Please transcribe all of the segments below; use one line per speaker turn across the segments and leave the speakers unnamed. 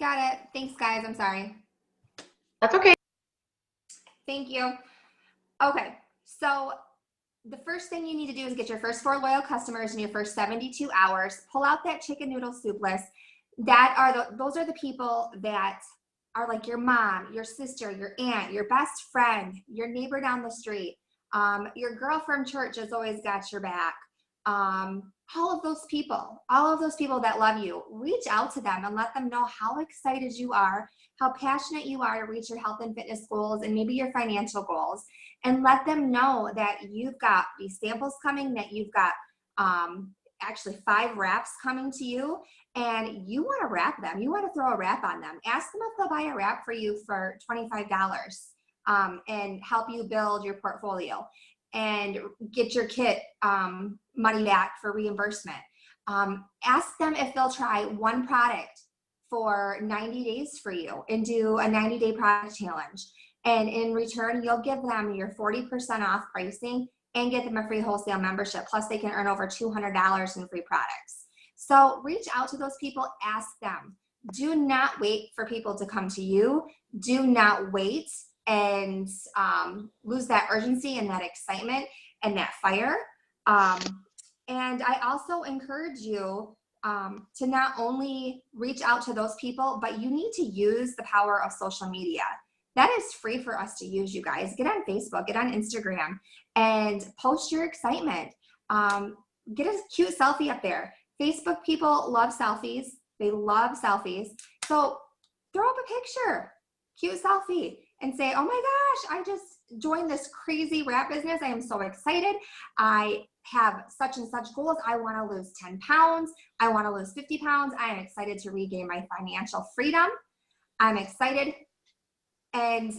Got it. Thanks, guys. I'm sorry.
That's okay.
Thank you. Okay, so the first thing you need to do is get your first 4 loyal customers in your first 72 hours. Pull out that chicken noodle soup list. Those are the people that are like your mom, your sister, your aunt, your best friend, your neighbor down the street, your girl from church has always got your back. All of those people that love you, reach out to them and let them know how excited you are, how passionate you are to reach your health and fitness goals and maybe your financial goals, and let them know that you've got these samples coming, that you've got actually 5 wraps coming to you, and you want to wrap them. You want to throw a wrap on them. Ask them if they'll buy a wrap for you for $25 and help you build your portfolio and get your kit money back for reimbursement. Ask them if they'll try one product for 90 days for you and do a 90-day product challenge. And in return, you'll give them your 40% off pricing and get them a free wholesale membership. Plus, they can earn over $200 in free products. So reach out to those people, ask them. Do not wait for people to come to you. Do not wait and lose that urgency and that excitement and that fire. And I also encourage you to not only reach out to those people, but you need to use the power of social media. That is free for us to use, you guys. Get on Facebook, get on Instagram, and post your excitement. Get a cute selfie up there. Facebook people love selfies. They love selfies. So throw up a picture, cute selfie, and say, oh my gosh, I just joined this crazy wrap business. I am so excited. I have such and such goals. I want to lose 10 pounds. I want to lose 50 pounds. I am excited to regain my financial freedom. I'm excited. And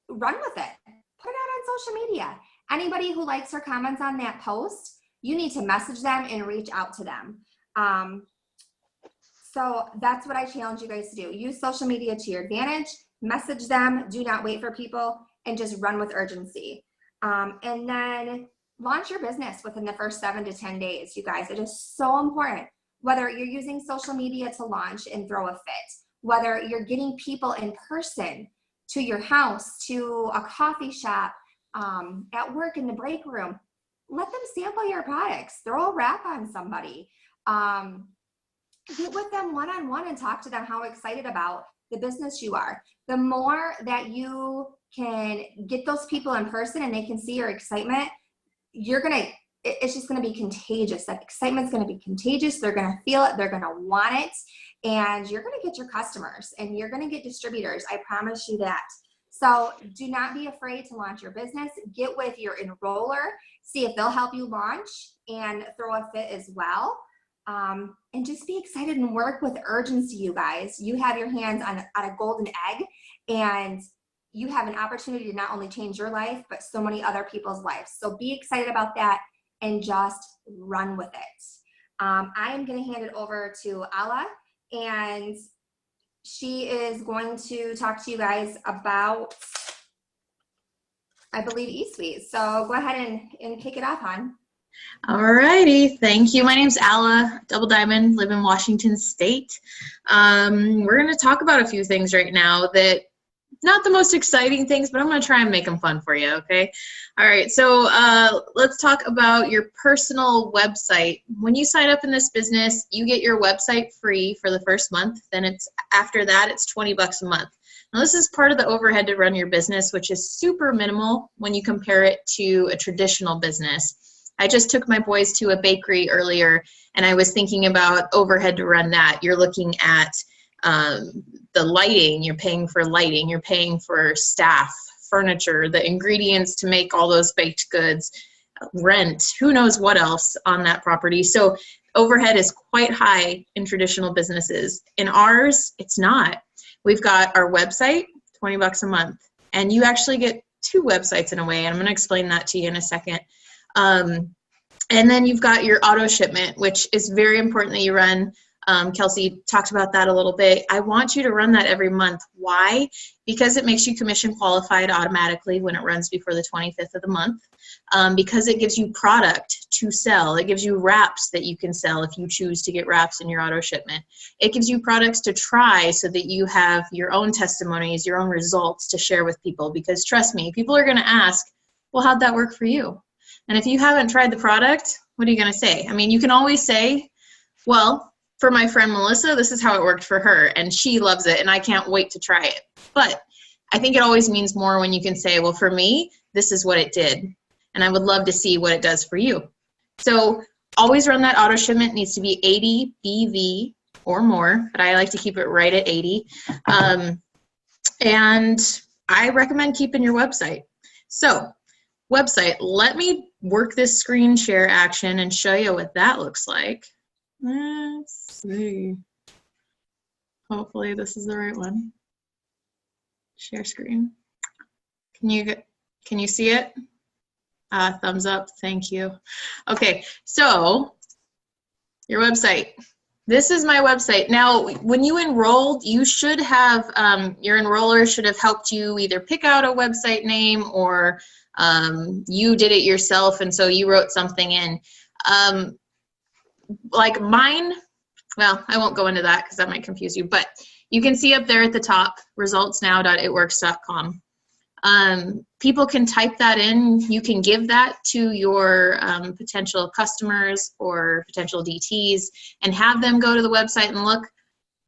run with it. Put it out on social media. Anybody who likes or comments on that post, you need to message them and reach out to them. So that's what I challenge you guys to do. Use social media to your advantage. Message them. Do not wait for people, and just run with urgency. And then launch your business within the first 7 to 10 days, you guys. It is so important. Whether you're using social media to launch and throw a fit, whether you're getting people in person to your house, to a coffee shop, at work in the break room, let them sample your products. Throw a wrap on somebody. Get with them one-on-one and talk to them how excited about the business you are. The more that you can get those people in person and they can see your excitement, it's just gonna be contagious. That excitement's gonna be contagious. They're gonna feel it, they're gonna want it, and you're gonna get your customers and you're gonna get distributors. I promise you that. So do not be afraid to launch your business. Get with your enroller, see if they'll help you launch and throw a fit as well. And just be excited and work with urgency, you guys. You have your hands on a golden egg, and you have an opportunity to not only change your life, but so many other people's lives. So be excited about that and just run with it. I am going to hand it over to Ala, and she is going to talk to you guys about, I believe, eSuite. So go ahead and kick it off, hon.
Alrighty, thank you. My name's Alla, Double Diamond, live in Washington State. We're going to talk about a few things right now that, not the most exciting things, but I'm going to try and make them fun for you, okay? All right, so let's talk about your personal website. When you sign up in this business, you get your website free for the first month. Then after that, it's 20 bucks a month. Now, this is part of the overhead to run your business, which is super minimal when you compare it to a traditional business. I just took my boys to a bakery earlier, and I was thinking about overhead to run that. You're looking at the lighting, you're paying for lighting, you're paying for staff, furniture, the ingredients to make all those baked goods, rent, who knows what else on that property. So overhead is quite high in traditional businesses. In ours, it's not. We've got our website, 20 bucks a month, and you actually get 2 websites in a way, and I'm going to explain that to you in a second. And then you've got your auto shipment, which is very important that you run Kelsey talked about that a little bit. I want you to run that every month. Why? Because it makes you commission qualified automatically when it runs before the 25th of the month. Because it gives you product to sell. It gives you wraps that you can sell if you choose to get wraps in your auto shipment. It gives you products to try so that you have your own testimonies, your own results to share with people. Because trust me, people are going to ask, well, how'd that work for you? And if you haven't tried the product, what are you going to say? I mean, you can always say, well, for my friend Melissa, this is how it worked for her, and she loves it, and I can't wait to try it. But I think it always means more when you can say, well, for me, this is what it did, and I would love to see what it does for you. So always run that auto shipment. It needs to be 80 BV or more, but I like to keep it right at 80. And I recommend keeping your website. So website, let me work this screen share action and show you what that looks like. Let's see. Hopefully this is the right one. Share screen. Can you see it? Thumbs up, thank you. Okay, so your website. This is my website. Now, when you enrolled, you should have, your enroller should have helped you either pick out a website name or you did it yourself and so you wrote something in. Like mine, well, I won't go into that because that might confuse you, but you can see up there at the top, resultsnow.itworks.com. People can type that in. You can give that to your potential customers or potential DTs and have them go to the website and look.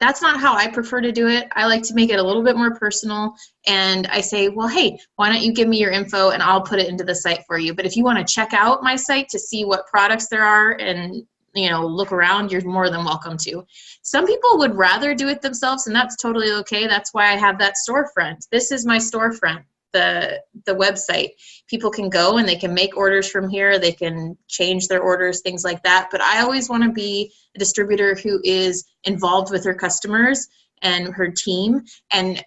That's not how I prefer to do it. I like to make it a little bit more personal, and I say, well, hey, why don't you give me your info and I'll put it into the site for you. But if you want to check out my site to see what products there are and look around, you're more than welcome to. Some people would rather do it themselves, and that's totally okay. That's why I have that storefront. This is my storefront, the website. People can go and they can make orders from here. They can change their orders, things like that. But I always want to be a distributor who is involved with her customers and her team and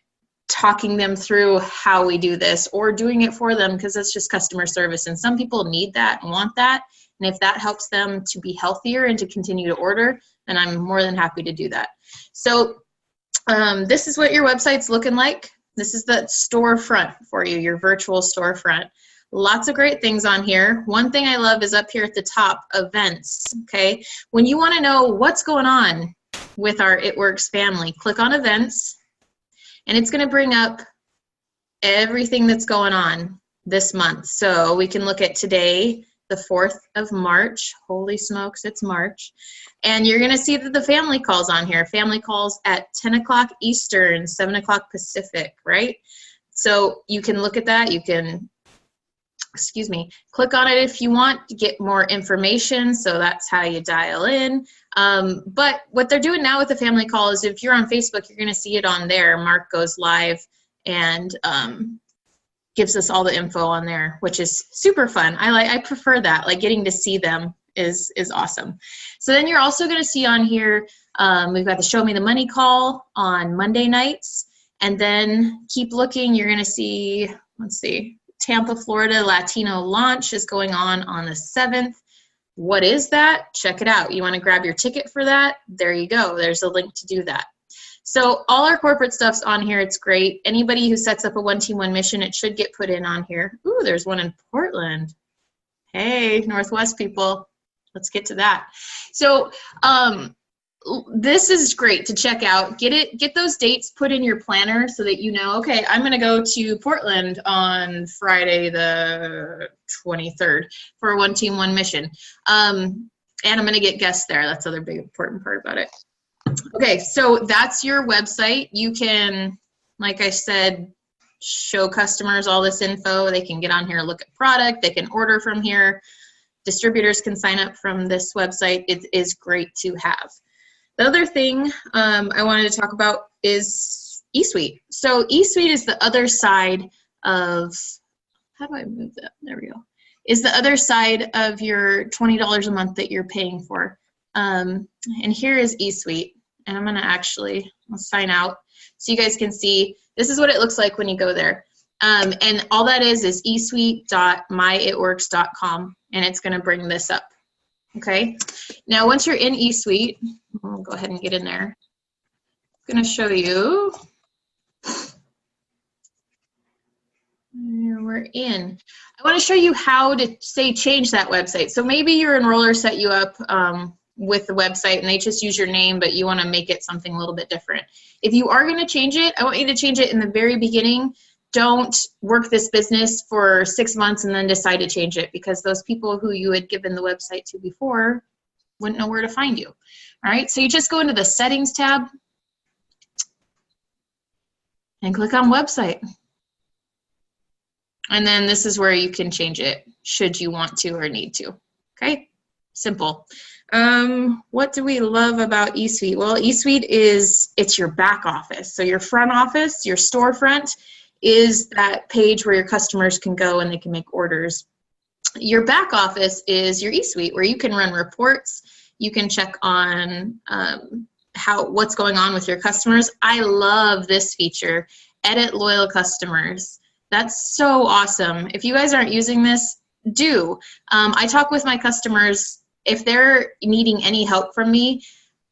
talking them through how we do this or doing it for them, because it's just customer service. And some people need that and want that. And if that helps them to be healthier and to continue to order, then I'm more than happy to do that. So this is what your website's looking like. This is the storefront for you, your virtual storefront. Lots of great things on here. One thing I love is up here at the top, events, okay? When you want to know what's going on with our It Works family, click on events, and it's going to bring up everything that's going on this month. So we can look at today, the 4th of March. Holy smokes, it's March. And you're going to see that the family calls on here. Family calls at 10 o'clock Eastern, 7 o'clock Pacific, right? So you can look at that. You can, click on it if you want to get more information. So that's how you dial in. But what they're doing now with the family call is if you're on Facebook, you're going to see it on there. Mark goes live and gives us all the info on there, which is super fun. I prefer that. Like getting to see them is awesome. So then you're also going to see on here, we've got the Show Me the Money call on Monday nights, and then keep looking. You're going to see, let's see, Tampa, Florida Latino launch is going on the 7th. What is that? Check it out. You want to grab your ticket for that? There you go. There's a link to do that. So all our corporate stuff's on here. It's great. Anybody who sets up a One Team, One Mission, it should get put in on here. Ooh, there's one in Portland. Hey, Northwest people. Let's get to that. So this is great to check out. Get those dates put in your planner so that you know, okay, I'm going to go to Portland on Friday the 23rd for a One Team, One Mission. And I'm going to get guests there. That's the other big important part about it. Okay, so that's your website. You can, like I said, show customers all this info. They can get on here, look at product. They can order from here. Distributors can sign up from this website. It is great to have. The other thing I wanted to talk about is eSuite. So eSuite is the other side of, how do I move that? There we go. Is the other side of your $20 a month that you're paying for. And here is eSuite. And I'm going to actually sign out so you guys can see. This is what it looks like when you go there. And all that is esuite.myitworks.com. And it's going to bring this up. Okay. Now, once you're in eSuite, I'll go ahead and get in there. I'm going to show you. We're in. I want to show you how to, say, change that website. So maybe your enroller set you up with the website and they just use your name, but you want to make it something a little bit different. If you are going to change it, I want you to change it in the very beginning. Don't work this business for 6 months and then decide to change it, because those people who you had given the website to before wouldn't know where to find you. All right, so you just go into the settings tab and click on website. And then this is where you can change it should you want to or need to. Okay, simple. What do we love about eSuite? Well, eSuite it's your back office. So your front office, your storefront, is that page where your customers can go and they can make orders. Your back office is your eSuite, where you can run reports. You can check on what's going on with your customers. I love this feature, edit loyal customers. That's so awesome. If you guys aren't using this, do. I talk with my customers. If they're needing any help from me,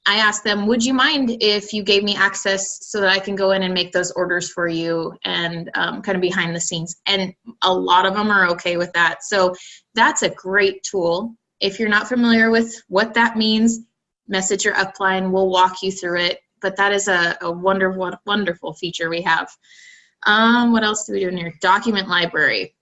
I ask them, would you mind if you gave me access so that I can go in and make those orders for you, and kind of behind the scenes? And a lot of them are okay with that. So that's a great tool. If you're not familiar with what that means, message your upline. We'll walk you through it. But that is a wonderful, wonderful feature we have. What else do we do in here? Document library.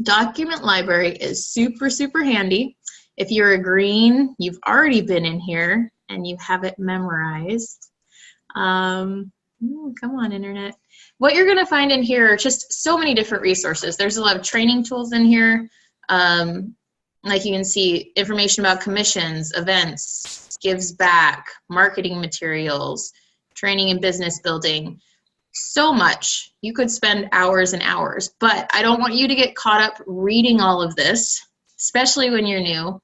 Document library is super, super handy. If you're a green, you've already been in here and you have it memorized. Come on, internet. What you're gonna find in here are just so many different resources. There's a lot of training tools in here. Like you can see information about commissions, events, gives back, marketing materials, training and business building. So much. You could spend hours and hours, but I don't want you to get caught up reading all of this, especially when you're new.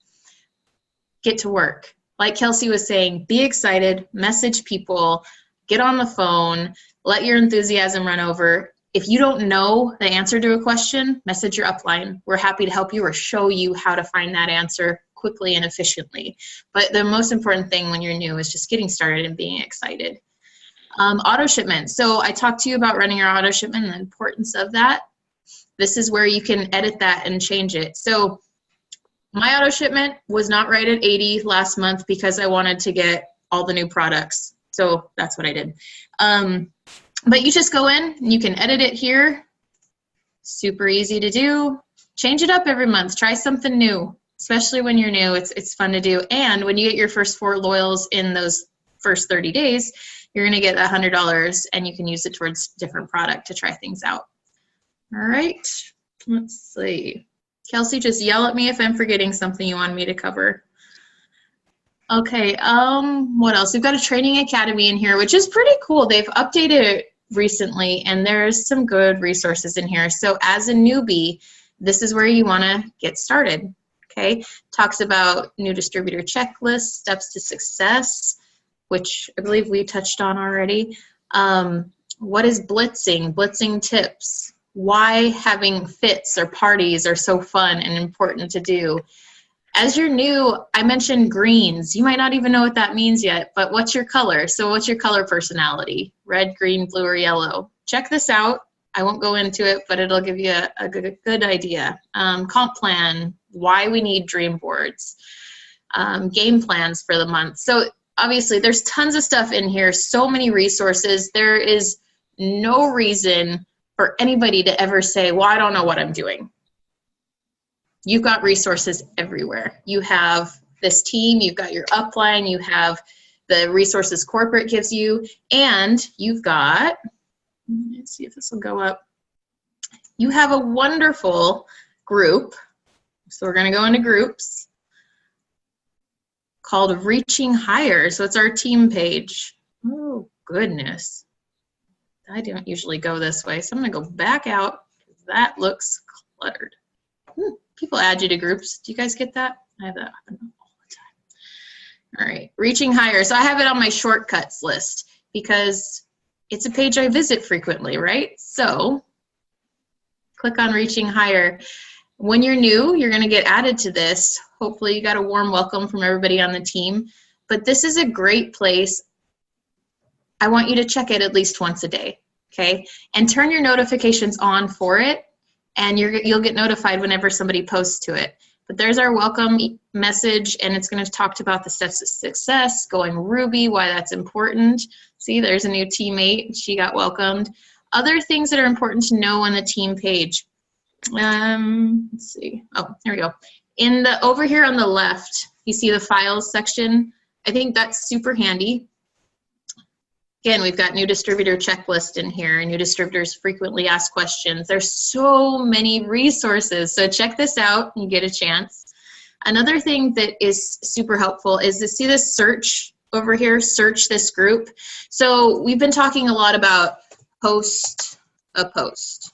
Get to work. Like Kelsey was saying, be excited, message people, get on the phone, let your enthusiasm run over. If you don't know the answer to a question, message your upline. We're happy to help you or show you how to find that answer quickly and efficiently. But the most important thing when you're new is just getting started and being excited. Auto shipment. So I talked to you about running your auto shipment and the importance of that. This is where you can edit that and change it. So my auto shipment was not right at 80 last month because I wanted to get all the new products. So that's what I did. But you just go in and you can edit it here. Super easy to do. Change it up every month. Try something new, especially when you're new. It's fun to do. And when you get your first 4 loyals in those first 30 days, you're going to get $100 and you can use it towards different product to try things out. All right, let's see. Kelsey, just yell at me if I'm forgetting something you want me to cover. Okay, what else? We've got a training academy in here, which is pretty cool. They've updated it recently and there's some good resources in here. So as a newbie, this is where you want to get started. Okay, talks about new distributor checklists, steps to success, which I believe we touched on already. What is blitzing? Blitzing tips. Why having fits or parties are so fun and important to do. As you're new, I mentioned greens. You might not even know what that means yet, but what's your color? So what's your color personality? Red, green, blue, or yellow? Check this out. I won't go into it, but it'll give you a good idea. Comp plan, why we need dream boards, game plans for the month. So obviously, there's tons of stuff in here, so many resources. There is no reason for anybody to ever say, well, I don't know what I'm doing. You've got resources everywhere. You have this team, you've got your upline, you have the resources corporate gives you, and you've got, let's see if this will go up. You have a wonderful group. So we're going to go into groups called Reaching Higher. So it's our team page. Oh, goodness. I don't usually go this way, so I'm going to go back out. That looks cluttered. People add you to groups. Do you guys get that? I have that happen all the time. All right, Reaching Higher. So I have it on my shortcuts list because it's a page I visit frequently, right? So click on Reaching Higher. When you're new, you're going to get added to this. Hopefully you got a warm welcome from everybody on the team. But this is a great place. I want you to check it at least once a day, okay? And turn your notifications on for it, and you'll get notified whenever somebody posts to it. But there's our welcome message, and it's going to talk about the steps of success, going Ruby, why that's important. See, there's a new teammate. She got welcomed. Other things that are important to know on the team page. Let's see. Oh, here we go. Over here on the left, you see the files section. I think that's super handy. Again, we've got new distributor checklist in here, new distributors frequently asked questions. There's so many resources, so check this out when you get a chance. Another thing that is super helpful is to see this search over here, search this group. So we've been talking a lot about post a post,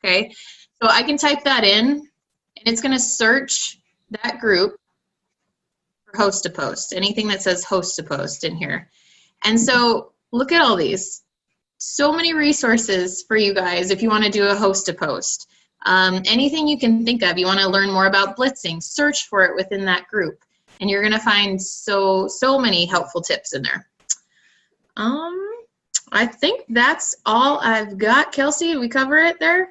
okay? So I can type that in, and it's gonna search that group for host a post, anything that says host a post in here. And so look at all these. So many resources for you guys if you want to do a host a post. Anything you can think of. You want to learn more about blitzing, search for it within that group. And you're going to find so many helpful tips in there. I think that's all I've got. Kelsey, did we cover it there?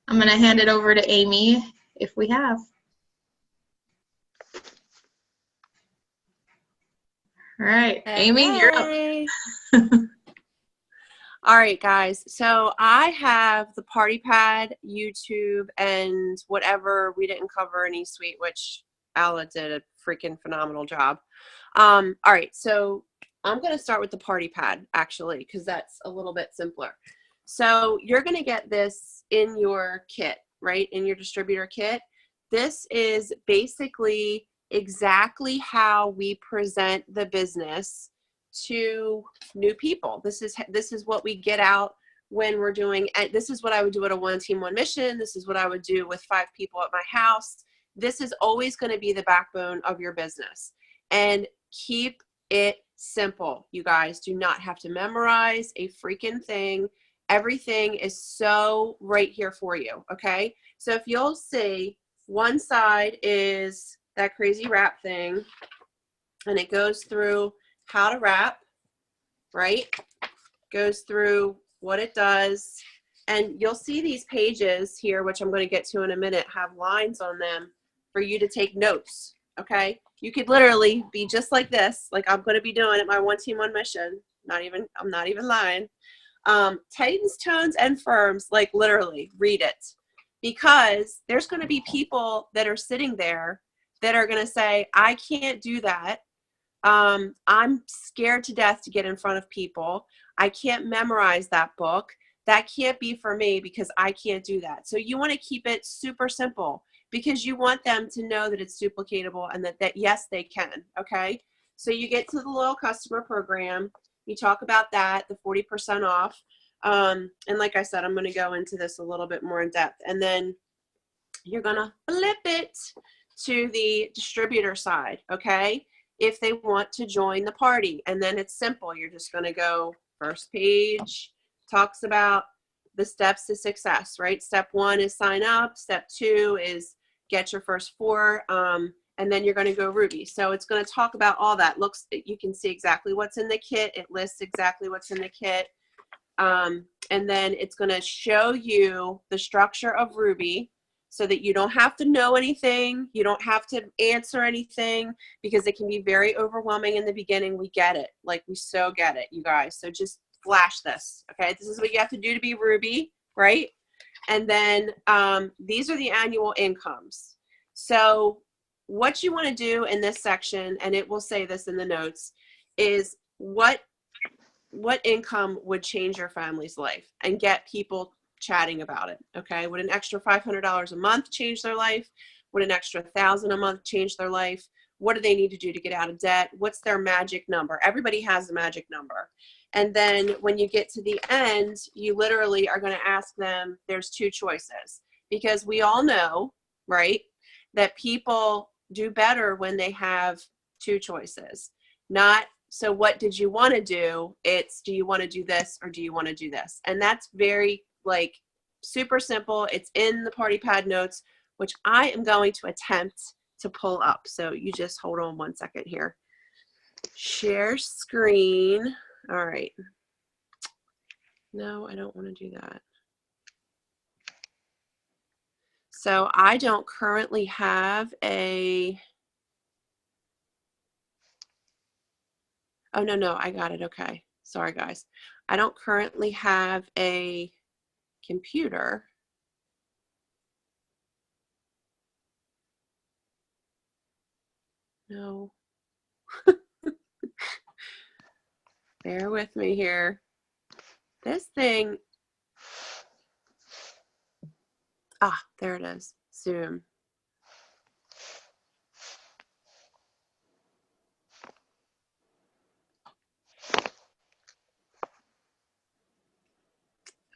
I'm going to hand it over to Amy if we have. All right, Amy, you're up.
All right, guys. So I have the Party Pad, YouTube, and whatever we didn't cover any suite, which Ala did a freaking phenomenal job. All right, so I'm going to start with the Party Pad, actually, because that's a little bit simpler. So you're going to get this in your kit, right, in your distributor kit. This is basically exactly how we present the business to new people. This is what we get out when we're doing, and this is what I would do at a one team, one mission. This is what I would do with 5 people at my house. This is always going to be the backbone of your business. And keep it simple. You guys do not have to memorize a freaking thing. Everything is so right here for you. Okay. So if you'll see, one side is that crazy wrap thing, and it goes through how to wrap, right? Goes through what it does, and you'll see these pages here, which I'm going to get to in a minute, have lines on them for you to take notes, okay? You could literally be just like this, like I'm going to be doing at my one team, one mission. I'm not even lying. Titans, tones, and firms, like literally read it, because there's going to be people that are sitting there that are going to say, I can't do that. I'm scared to death to get in front of people. I can't memorize that book. That can't be for me because I can't do that. So you want to keep it super simple, because you want them to know that it's duplicatable and that yes, they can. Okay. So you get to the loyal customer program. You talk about that, the 40% off. And like I said, I'm going to go into this a little bit more in depth, and then you're going to flip it to the distributor side, okay, if they want to join the party. And then it's simple. You're just going to go, first page talks about the steps to success, right? Step 1 is sign up. Step 2 is get your first 4. And then you're going to go Ruby. So it's going to talk about all that. You can see exactly what's in the kit. It lists exactly what's in the kit. And then it's going to show you the structure of Ruby, so that you don't have to know anything. You don't have to answer anything, because it can be very overwhelming in the beginning. We get it. Like, we so get it, you guys. So just flash this, okay? This is what you have to do to be Ruby, right? And then these are the annual incomes. So what you want to do in this section, and it will say this in the notes, is what income would change your family's life and get people chatting about it, okay? Would an extra $500 a month change their life? Would an extra $1,000 a month change their life? What do they need to do to get out of debt? What's their magic number? Everybody has a magic number. And then when you get to the end, you literally are going to ask them, there's 2 choices, because we all know, right, that people do better when they have 2 choices. Not, so what did you want to do? It's, do you want to do this or do you want to do this? And that's very, like, super simple. It's in the Party Pad notes. which I am going to attempt to pull up. So you just hold on 1 second here. Share screen. All right. No, I don't want to do that. So I don't currently have a, oh, no, I got it. Okay. Sorry, guys. I don't currently have a computer. No. Bear with me here. This thing, there it is. Zoom.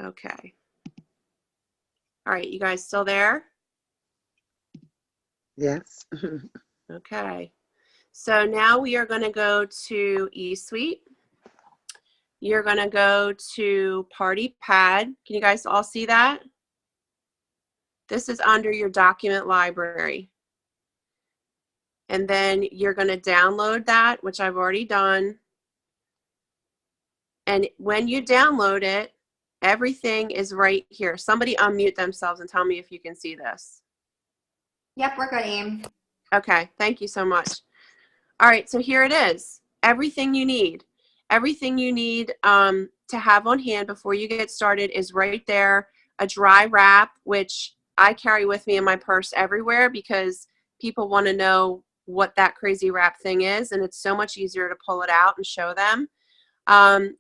Okay. All right, you guys still there?
Yes.
Okay. So now we are going to go to eSuite. You're going to go to Party Pad. Can you guys all see that? This is under your document library. And then you're going to download that, which I've already done. And when you download it, everything is right here. Somebody unmute themselves and tell me if you can see this.
Yep, we're good, Aim.
Okay, thank you so much. All right, so here it is. Everything you need. Everything you need to have on hand before you get started is right there. A dry wrap, which I carry with me in my purse everywhere because people want to know what that crazy wrap thing is, and it's so much easier to pull it out and show them.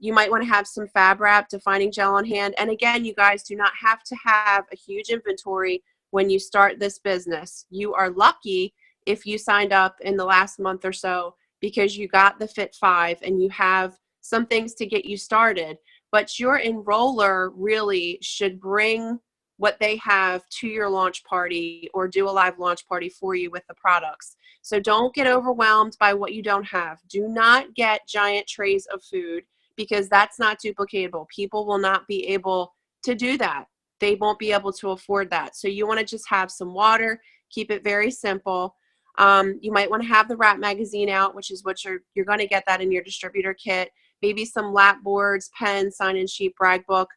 You might want to have some fab wrap, defining gel on hand. And again, you guys do not have to have a huge inventory when you start this business. You are lucky if you signed up in the last month or so because you got the Fit 5 and you have some things to get you started. But your enroller really should bring what they have to your launch party or do a live launch party for you with the products. So don't get overwhelmed by what you don't have. Do not get giant trays of food because that's not duplicatable. People will not be able to do that. They won't be able to afford that. So you want to just have some water, keep it very simple. You might want to have the wrap magazine out, which is what you're going to get that in your distributor kit. Maybe some lap boards, pens, sign-in sheet, brag book.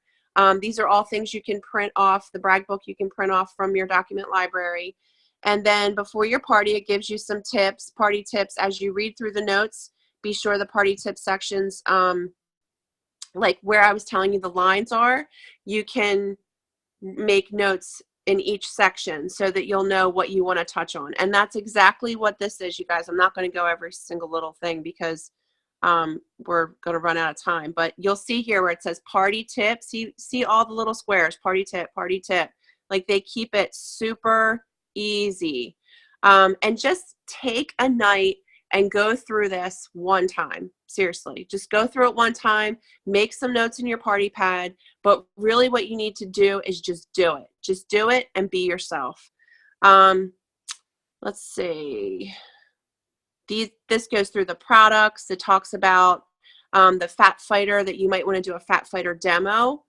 These are all things you can print off. The brag book you can print off from your document library. And then before your party, it gives you some tips, party tips. As you read through the notes, be sure the party tip sections, like where I was telling you the lines are, you can make notes in each section so that you'll know what you want to touch on. And that's exactly what this is, you guys. I'm not going to go every single little thing because we're going to run out of time. But you'll see here where it says party tip. See all the little squares, party tip, party tip. Like they keep it super easy. And just take a night and go through this one time. Seriously, just go through it one time, make some notes in your party pad, but really what you need to do is just do it. Just do it and be yourself. Let's see. This goes through the products. It talks about the Fat Fighter, that you might want to do a Fat Fighter demo.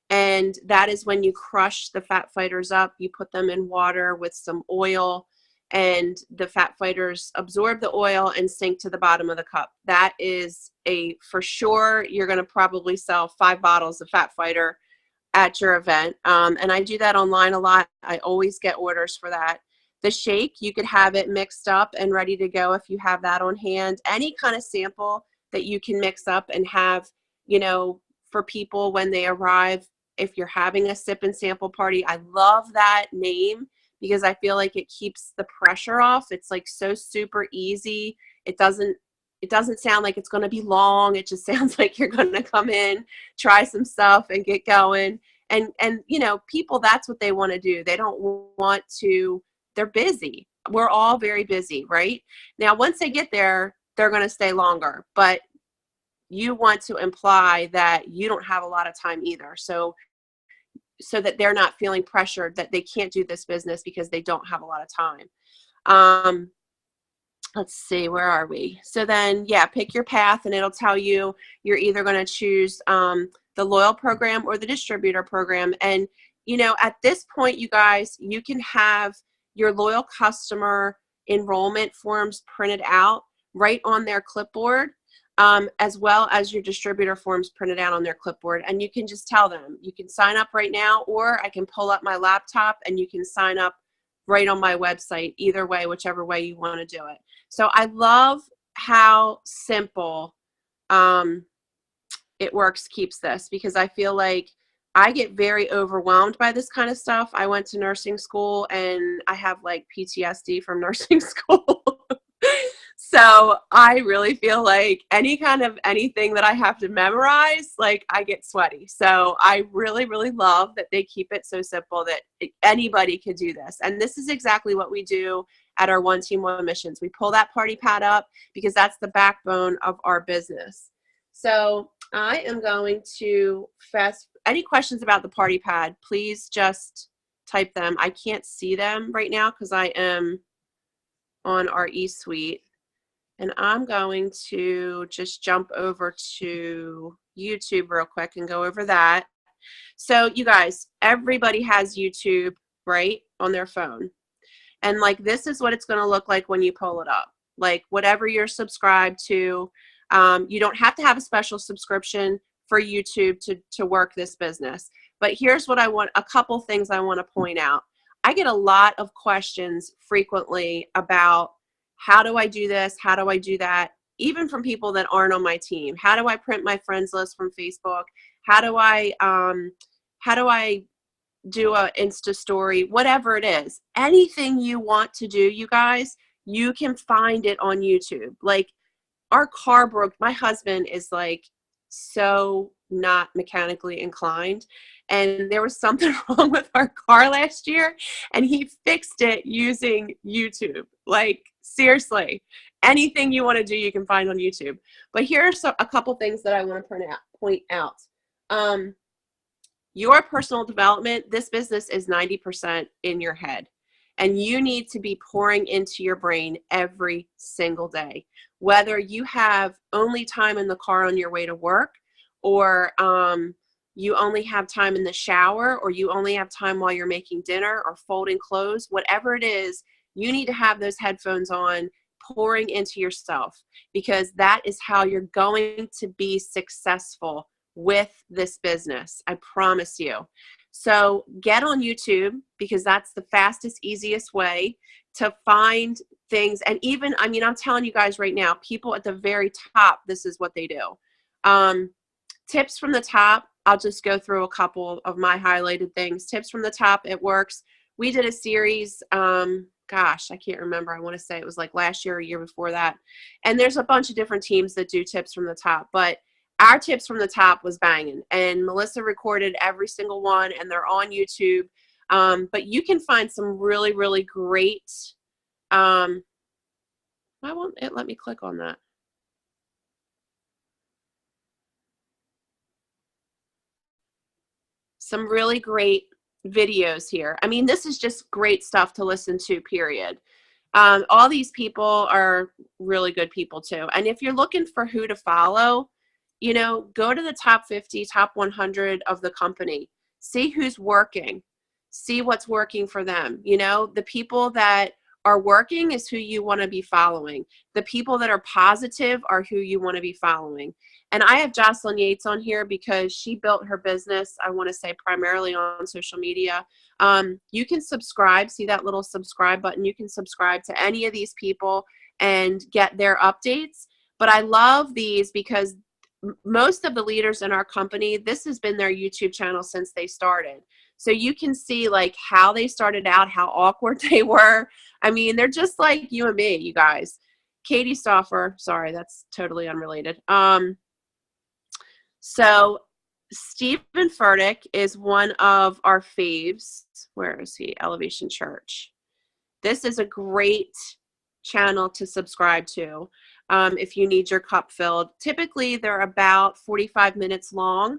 And that is when you crush the Fat Fighters up, you put them in water with some oil, and the Fat Fighters absorb the oil and sink to the bottom of the cup. That is for sure, you're going to probably sell 5 bottles of Fat Fighter at your event. And I do that online a lot. I always get orders for that. The shake, you could have it mixed up and ready to go if you have that on hand. Any kind of sample that you can mix up and have, for people when they arrive, if you're having a sip and sample party. I love that name because I feel like it keeps the pressure off. It's like so super easy. It doesn't sound like it's going to be long. It just sounds like you're going to come in, try some stuff and get going. And people, that's what they want to do. They don't want to, they're busy. We're all very busy, right? Now, once they get there, they're going to stay longer, but you want to imply that you don't have a lot of time either. So that they're not feeling pressured that they can't do this business because they don't have a lot of time. Let's see, where are we? So then, pick your path and it'll tell you you're either going to choose the loyal program or the distributor program. And, at this point, you guys, you can have your loyal customer enrollment forms printed out right on their clipboard, as well as your distributor forms printed out on their clipboard. And you can just tell them, you can sign up right now, or I can pull up my laptop and you can sign up right on my website. Either way, whichever way you want to do it. So I love how simple It Works keeps this, because I feel like I get very overwhelmed by this kind of stuff. I went to nursing school and I have like PTSD from nursing school. So I really feel like anything that I have to memorize, like I get sweaty. So I really, really love that they keep it so simple that anybody could do this. And this is exactly what we do at our One Team, One Missions. We pull that party pad up because that's the backbone of our business. So I am going to any questions about the party pad, please just type them. I can't see them right now because I am on our eSuite. And I'm going to just jump over to YouTube real quick and go over that. So you guys, everybody has YouTube, right, on their phone. And like, this is what it's going to look like when you pull it up. Like whatever you're subscribed to, you don't have to have a special subscription for YouTube to work this business. But here's what a couple things I want to point out. I get a lot of questions frequently about, how do I do this? How do I do that? Even from people that aren't on my team. How do I print my friends list from Facebook? How do I do a Insta story? Whatever it is, anything you want to do, you guys, you can find it on YouTube. Like our car broke. My husband is like so not mechanically inclined, and there was something wrong with our car last year, and he fixed it using YouTube. Like seriously, anything you want to do, you can find on YouTube. But here are a couple things that I want to point out. Your personal development, this business is 90% in your head. And you need to be pouring into your brain every single day. Whether you have only time in the car on your way to work, or you only have time in the shower, or you only have time while you're making dinner or folding clothes, whatever it is, you need to have those headphones on, pouring into yourself, because that is how you're going to be successful with this business. I promise you. So get on YouTube, because that's the fastest, easiest way to find things. And even, I mean, I'm telling you guys right now, people at the very top, this is what they do. Tips from the top. I'll just go through a couple of my highlighted things. Tips from the top, It Works. We did a series, gosh, I can't remember. I want to say it was like last year or year before that. And there's a bunch of different teams that do tips from the top, but our tips from the top was banging. And Melissa recorded every single one, and they're on YouTube. But you can find some really, really great, why won't it let me click on that? Some really great videos here. I mean, this is just great stuff to listen to, period. All these people are really good people too. And if you're looking for who to follow, you know, go to the top 50, top 100 of the company. See who's working. See what's working for them. You know, the people that are working is who you want to be following. The people that are positive are who you want to be following. And I have Jocelyn Yates on here because she built her business, I want to say, primarily on social media. You can subscribe. See that little subscribe button? You can subscribe to any of these people and get their updates. But I love these because most of the leaders in our company, this has been their YouTube channel since they started. So you can see like how they started out, how awkward they were. I mean, they're just like you and me, you guys. Katie Stauffer, sorry, that's totally unrelated. So Stephen Furtick is one of our faves. Where is he? Elevation Church. This is a great channel to subscribe to if you need your cup filled. Typically, they're about 45 minutes long.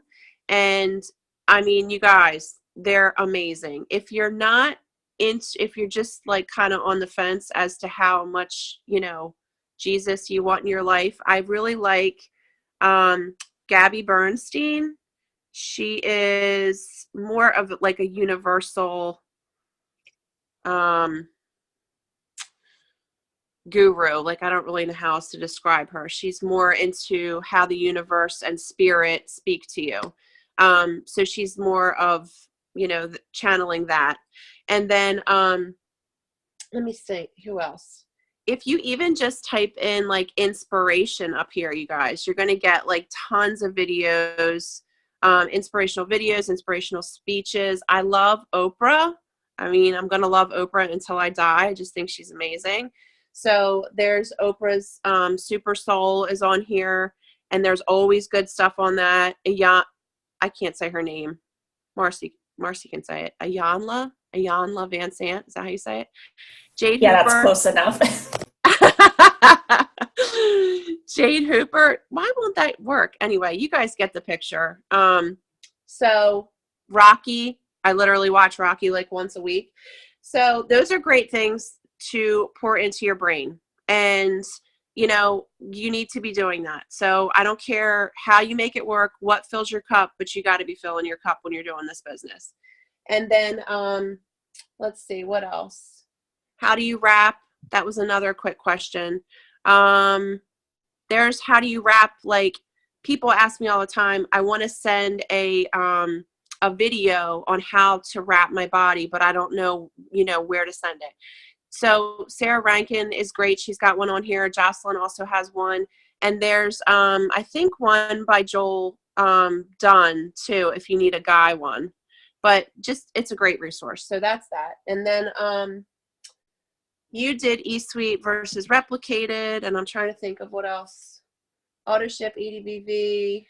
And I mean, you guys, they're amazing. If you're not if you're just like kind of on the fence as to how much, you know, Jesus you want in your life, I really like Gabby Bernstein. She is more of like a universal guru. Like, I don't really know how else to describe her. She's more into how the universe and spirit speak to you. So she's more of, you know, channeling that. And then, let me see, who else? If you even just type in like inspiration up here, you guys, you're going to get like tons of videos, inspirational videos, inspirational speeches. I love Oprah. I mean, I'm going to love Oprah until I die. I just think she's amazing. So there's Oprah's Super Soul is on here, and there's always good stuff on that. I can't say her name. Marcy can say it. Ayanla Van Sant. Is that how you say it? Jade
Yeah,
Hooper.
that's close enough.
Jade Hooper. Why won't that work? Anyway, you guys get the picture. So Rocky, I literally watch Rocky like once a week. So those are great things to pour into your brain. And, you know, you need to be doing that. So I don't care how you make it work, what fills your cup, but you got to be filling your cup when you're doing this business. And then, let's see, what else? How do you wrap? That was another quick question. There's how do you wrap? Like, people ask me all the time, I want to send a video on how to wrap my body, but I don't know, you know, where to send it. So Sarah Rankin is great. She's got one on here. Jocelyn also has one. And there's, I think, one by Joel Dunn too, if you need a guy one. But just, it's a great resource. So that's that. And then you did eSuite versus replicated, and I'm trying to think of what else. AutoShip, EDBV.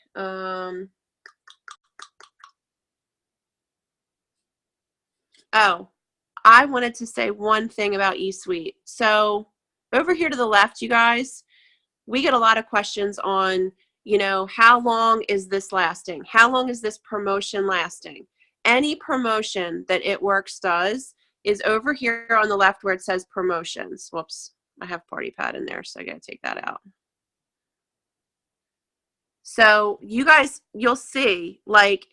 Oh, I wanted to say one thing about eSuite. So over here to the left, you guys, we get a lot of questions on, you know, how long is this lasting? How long is this promotion lasting? Any promotion that It Works does is over here on the left where it says promotions. Whoops, I have Party Pad in there, so I gotta take that out. So you guys, you'll see like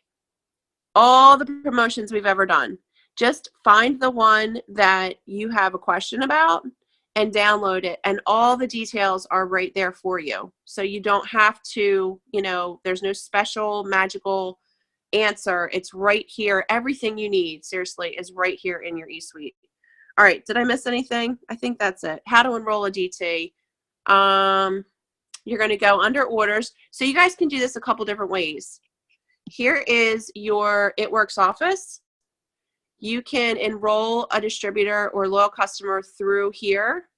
all the promotions we've ever done. Just find the one that you have a question about and download it, and all the details are right there for you. So you don't have to, you know, there's no special magical answer. It's right here. Everything you need, seriously, is right here in your eSuite. All right, did I miss anything? I think that's it. How to enroll a DT. You're going to go under orders. So you guys can do this a couple different ways. Here is your It Works office. You can enroll a distributor or loyal customer through here.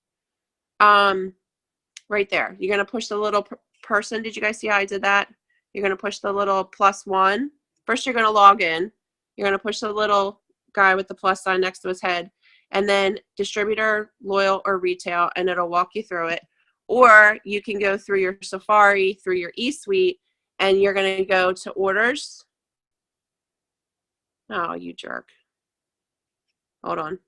Right there. You're going to push the little person. Did you guys see how I did that? You're going to push the little +1. First, you're going to log in. You're going to push the little guy with the plus sign next to his head, and then distributor, loyal, or retail, and it'll walk you through it. Or you can go through your Safari, through your eSuite, and you're going to go to orders. Oh, you jerk. Hold on.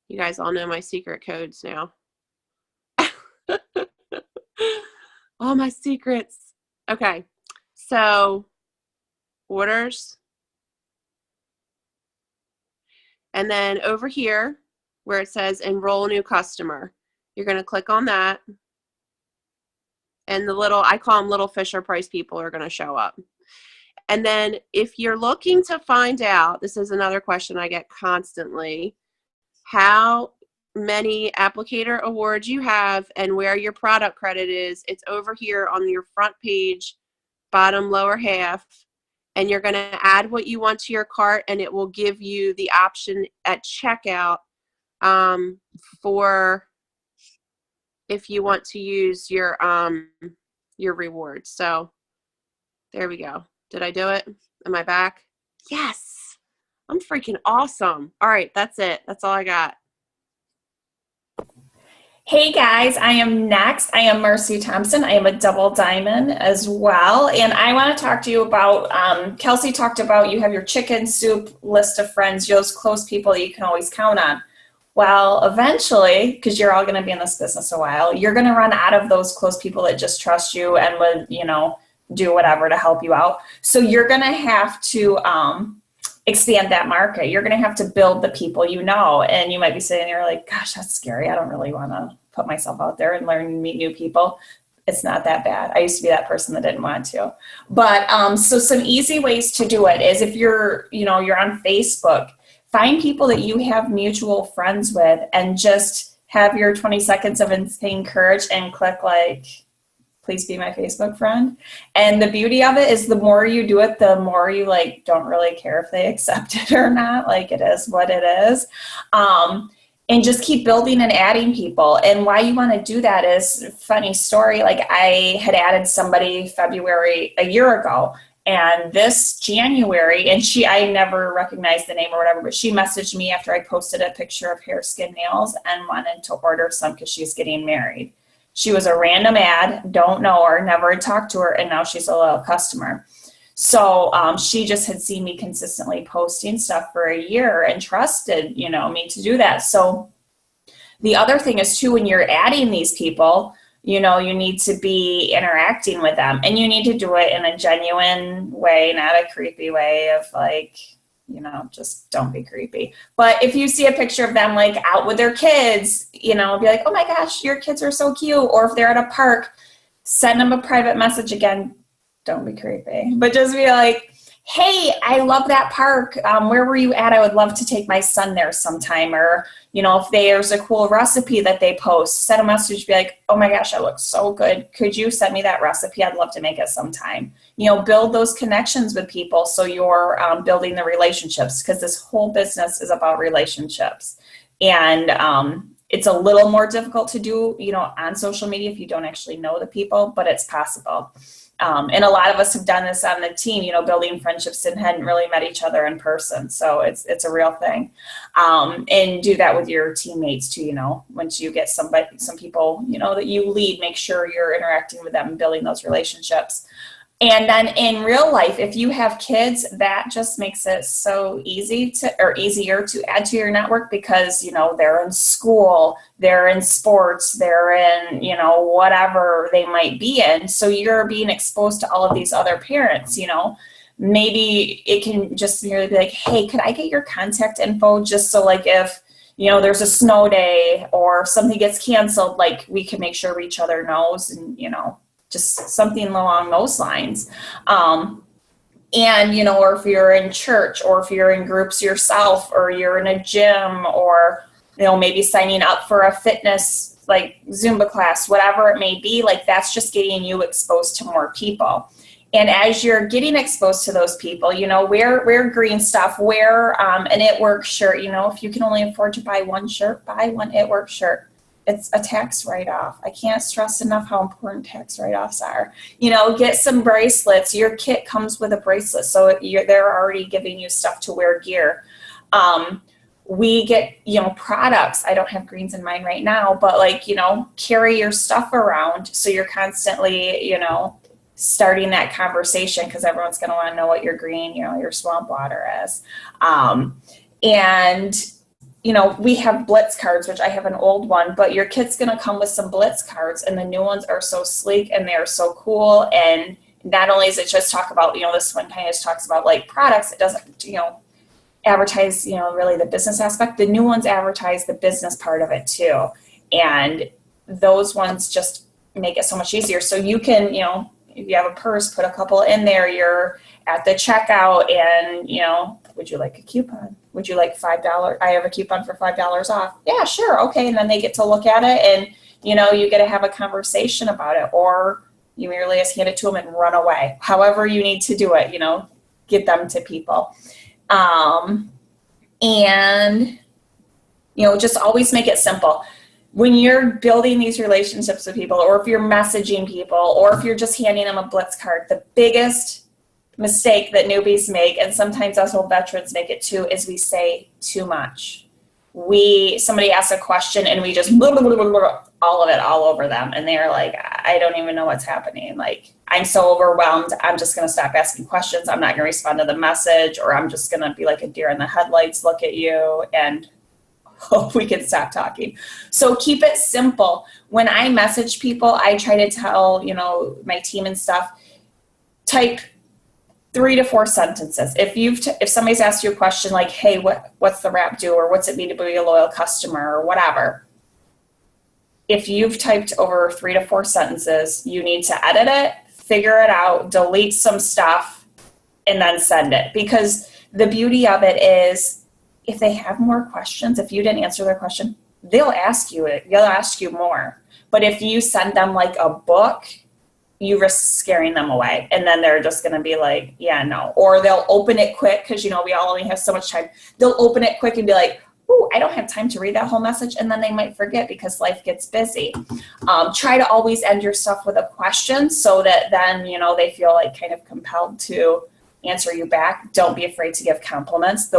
You guys all know my secret codes now. All my secrets. Okay. So, orders. And then over here, where it says enroll new customer, you're going to click on that. And the little, I call them little Fisher Price people, are going to show up. And then if you're looking to find out, this is another question I get constantly, how many applicator awards you have and where your product credit is, it's over here on your front page, bottom lower half, and you're going to add what you want to your cart, and it will give you the option at checkout for if you want to use your rewards. So there we go. Did I do it? Am I back? Yes. I'm freaking awesome. All right, that's it. That's all I got.
Hey guys, I am next. I am Marcy Thompson. I am a double diamond as well. And I want to talk to you about, Kelsey talked about you have your chicken soup list of friends, those close people that you can always count on. Well, eventually, because you're all going to be in this business a while, you're going to run out of those close people that just trust you and would, you know, do whatever to help you out. So you're going to have to expand that market. You're going to have to build the people you know. And you might be sitting there like, gosh, that's scary. I don't really want to put myself out there and learn and meet new people. It's not that bad. I used to be that person that didn't want to. But so some easy ways to do it is if you're on Facebook, find people that you have mutual friends with and just have your 20 seconds of insane courage and click like, please be my Facebook friend. And the beauty of it is the more you do it, the more you like don't really care if they accept it or not. Like it is what it is. And just keep building and adding people. And why you want to do that is funny story. Like I had added somebody February a year ago. And this January, and I never recognized the name or whatever, but she messaged me after I posted a picture of hair, skin, nails and wanted to order some because she's getting married. She was a random ad, don't know her, never talked to her, and now she's a loyal customer. So she just had seen me consistently posting stuff for a year and trusted, me to do that. So the other thing is too, when you're adding these people, you need to be interacting with them and you need to do it in a genuine way, not a creepy way of like, just don't be creepy. But if you see a picture of them like out with their kids, be like, oh my gosh, your kids are so cute. Or if they're at a park, send them a private message again. Don't be creepy, but just be like, hey, I love that park. Where were you at? I would love to take my son there sometime. Or, if there's a cool recipe that they post, send a message, be like, oh my gosh, that looks so good. Could you send me that recipe? I'd love to make it sometime. Build those connections with people so you're building the relationships, because this whole business is about relationships. And it's a little more difficult to do, on social media if you don't actually know the people, but it's possible. And a lot of us have done this on the team, building friendships and hadn't really met each other in person. So it's a real thing. And do that with your teammates too, once you get some people, that you lead, make sure you're interacting with them and building those relationships. And then in real life, if you have kids, that just makes it so easier to add to your network because, they're in school, they're in sports, they're in, whatever they might be in. So you're being exposed to all of these other parents, maybe it can just merely be like, hey, could I get your contact info just so like if, there's a snow day or something gets canceled, like we can make sure each other knows and, just something along those lines. And, or if you're in church or if you're in groups yourself or you're in a gym or, maybe signing up for a fitness, like Zumba class, whatever it may be, like that's just getting you exposed to more people. And as you're getting exposed to those people, wear green stuff, wear an It Works shirt. If you can only afford to buy one shirt, buy one It Works shirt. It's a tax write-off. I can't stress enough how important tax write-offs are. Get some bracelets. Your kit comes with a bracelet, so they're already giving you stuff to wear gear. We get, products. I don't have greens in mine right now, but carry your stuff around so you're constantly, starting that conversation because everyone's going to want to know what your green, your swamp water is. And we have Blitz cards, which I have an old one, but your kit's going to come with some Blitz cards and the new ones are so sleek and they're so cool. And not only is it just talk about, this one kind of just talks about like products, it doesn't, advertise, really the business aspect. The new ones advertise the business part of it too. And those ones just make it so much easier. So you can, if you have a purse, put a couple in there, you're at the checkout and, would you like a coupon? Would you like $5? I have a coupon for $5 off. Yeah, sure. Okay. And then they get to look at it and, you get to have a conversation about it, or you merely just hand it to them and run away. However you need to do it, get them to people. And, just always make it simple. When you're building these relationships with people, or if you're messaging people, or if you're just handing them a Blitz card, the biggest mistake that newbies make, and sometimes us old veterans make it too, is we say too much. Somebody asks a question and we just blah, blah, blah, blah, blah, all of it all over them. And they're like, I don't even know what's happening. Like, I'm so overwhelmed. I'm just going to stop asking questions. I'm not going to respond to the message, or I'm just going to be like a deer in the headlights, look at you and hope we can stop talking. So keep it simple. When I message people, I try to tell, my team and stuff, type 3 to 4 sentences. If somebody's asked you a question like, hey, what's the wrap do, or what's it mean to be a loyal customer, or whatever, if you've typed over 3 to 4 sentences, you need to edit it, figure it out, delete some stuff, and then send it. Because the beauty of it is, if they have more questions, if you didn't answer their question, they'll ask you more. But if you send them like a book, you risk scaring them away. And then they're just going to be like, yeah, no. Or they'll open it quick because, we all only have so much time. They'll open it quick and be like, oh, I don't have time to read that whole message. And then they might forget because life gets busy. Try to always end your stuff with a question so that then, they feel like kind of compelled to answer you back. Don't be afraid to give compliments.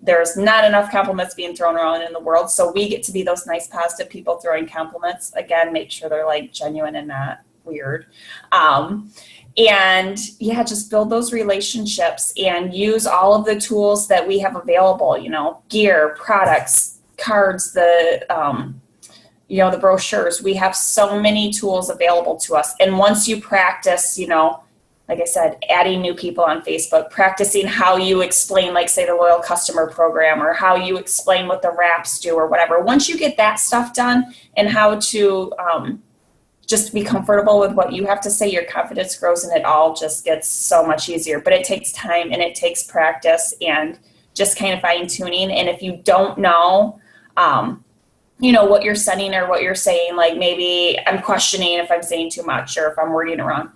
There's not enough compliments being thrown around in the world. So we get to be those nice, positive people throwing compliments. Again, make sure they're like genuine and not weird. And yeah, just build those relationships and use all of the tools that we have available, gear, products, cards, the brochures. We have so many tools available to us. And once you practice, like I said, adding new people on Facebook, practicing how you explain, like say the loyal customer program, or how you explain what the wraps do or whatever. Once you get that stuff done and how to just be comfortable with what you have to say, your confidence grows and it all just gets so much easier. But it takes time and it takes practice and just kind of fine tuning. And if you don't know, what you're sending or what you're saying, like maybe I'm questioning if I'm saying too much or if I'm wording it wrong,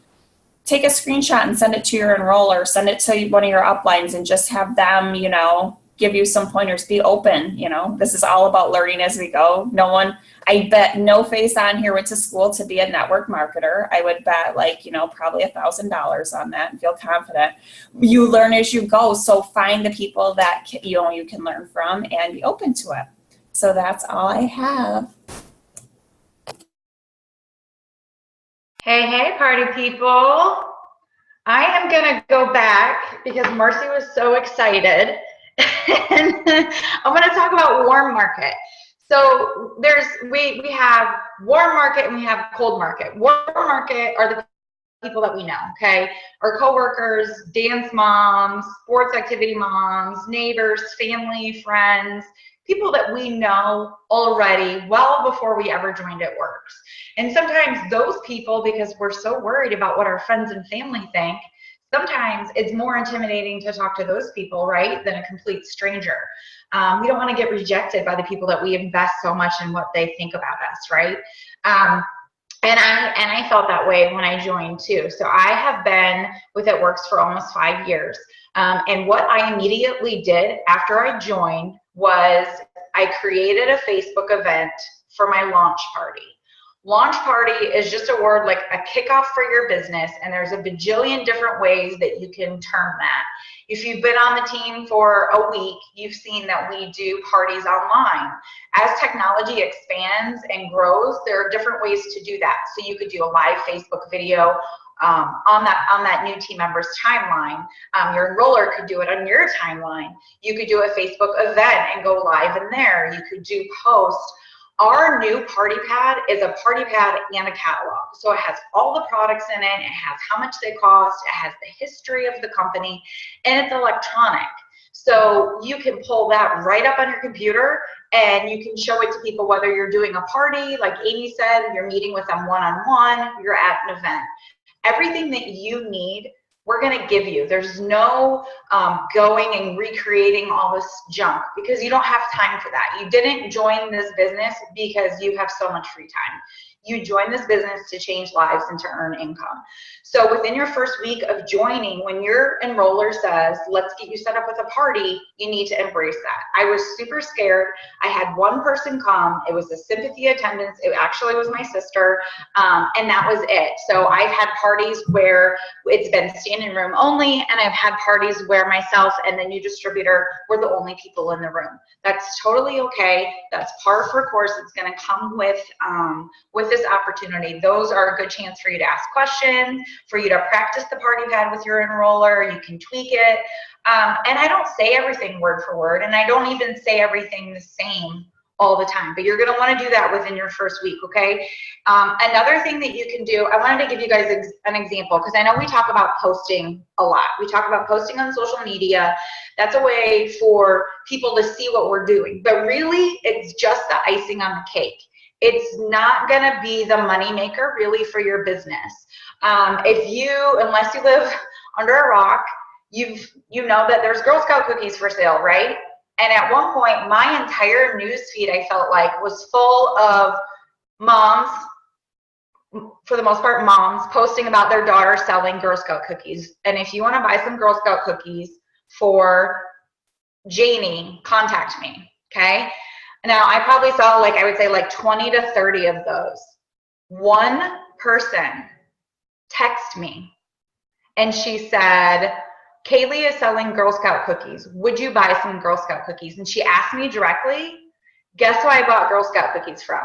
take a screenshot and send it to your enroller, send it to one of your uplines and just have them, give you some pointers. Be open. This is all about learning as we go. I bet no face on here went to school to be a network marketer. I would bet probably $1,000 on that and feel confident. You learn as you go. So find the people that you can learn from and be open to it. So that's all I have.
Hey, party people. I am going to go back because Marcy was so excited. And I'm going to talk about warm market. So we have warm market and we have cold market. Warm market are the people that we know, okay? Our coworkers, dance moms, sports activity moms, neighbors, family, friends, people that we know already well before we ever joined It Works. And sometimes those people, because we're so worried about what our friends and family think, sometimes it's more intimidating to talk to those people, right, than a complete stranger. We don't want to get rejected by the people that we invest so much in what they think about us, right? And I felt that way when I joined too. So I have been with It Works for almost 5 years. And what I immediately did after I joined was I created a Facebook event for my launch party. Launch party is just a word like a kickoff for your business, and there's a bajillion different ways that you can term that. If you've been on the team for a week, you've seen that we do parties online. As technology expands and grows, there are different ways to do that. So you could do a live Facebook video on that new team member's timeline. Your enroller could do it on your timeline. You could do a Facebook event and go live in there. You could do posts. Our new party pad is a party pad and a catalog. So it has all the products in it. It has how much they cost. It has the history of the company, and it's electronic. So you can pull that right up on your computer and you can show it to people, whether you're doing a party, like Amy said, you're meeting with them one-on-one, you're at an event. Everything that you need, we're going to give you. There's no going and recreating all this junk because you don't have time for that. You didn't join this business because you have so much free time. You joined this business to change lives and to earn income. So within your first week of joining, when your enroller says, let's get you set up with a party, you need to embrace that. I was super scared. I had one person come. It was a sympathy attendance. It actually was my sister, and that was it. So I've had parties where it's been standing room only, and I've had parties where myself and the new distributor were the only people in the room. That's totally okay. That's par for course. It's going to come with this opportunity. Those are a good chance for you to ask questions, for you to practice the party pad with your enroller. You can tweak it. And I don't say everything word for word, and I don't even say everything the same all the time, but you're going to want to do that within your first week. Okay. Another thing that you can do, I wanted to give you guys an example, because I know we talk about posting a lot. We talk about posting on social media. That's a way for people to see what we're doing, but really it's just the icing on the cake. It's not going to be the money maker really for your business. Unless you live under a rock, you know that there's Girl Scout cookies for sale, right? And at one point, my entire news feed, I felt like, was full of moms, for the most part, moms posting about their daughter selling Girl Scout cookies. And if you want to buy some Girl Scout cookies for Janie, contact me, okay? Now, I probably saw, like, I would say like 20 to 30 of those. One person texted me, and she said, Kaylee is selling Girl Scout cookies. Would you buy some Girl Scout cookies? And she asked me directly. Guess who I bought Girl Scout cookies from?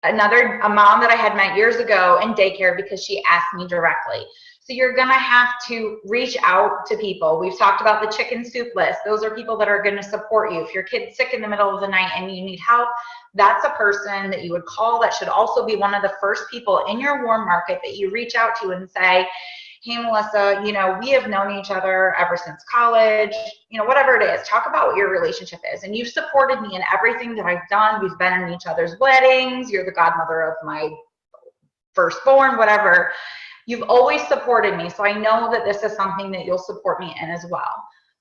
A mom that I had met years ago in daycare, because she asked me directly. So you're going to have to reach out to people. We've talked about the chicken soup list. Those are people that are going to support you. If your kid's sick in the middle of the night and you need help, that's a person that you would call. That should also be one of the first people in your warm market that you reach out to and say, hey, Melissa, we have known each other ever since college, whatever it is. Talk about what your relationship is. And you've supported me in everything that I've done. We've been in each other's weddings. You're the godmother of my firstborn, whatever. You've always supported me. So I know that this is something that you'll support me in as well.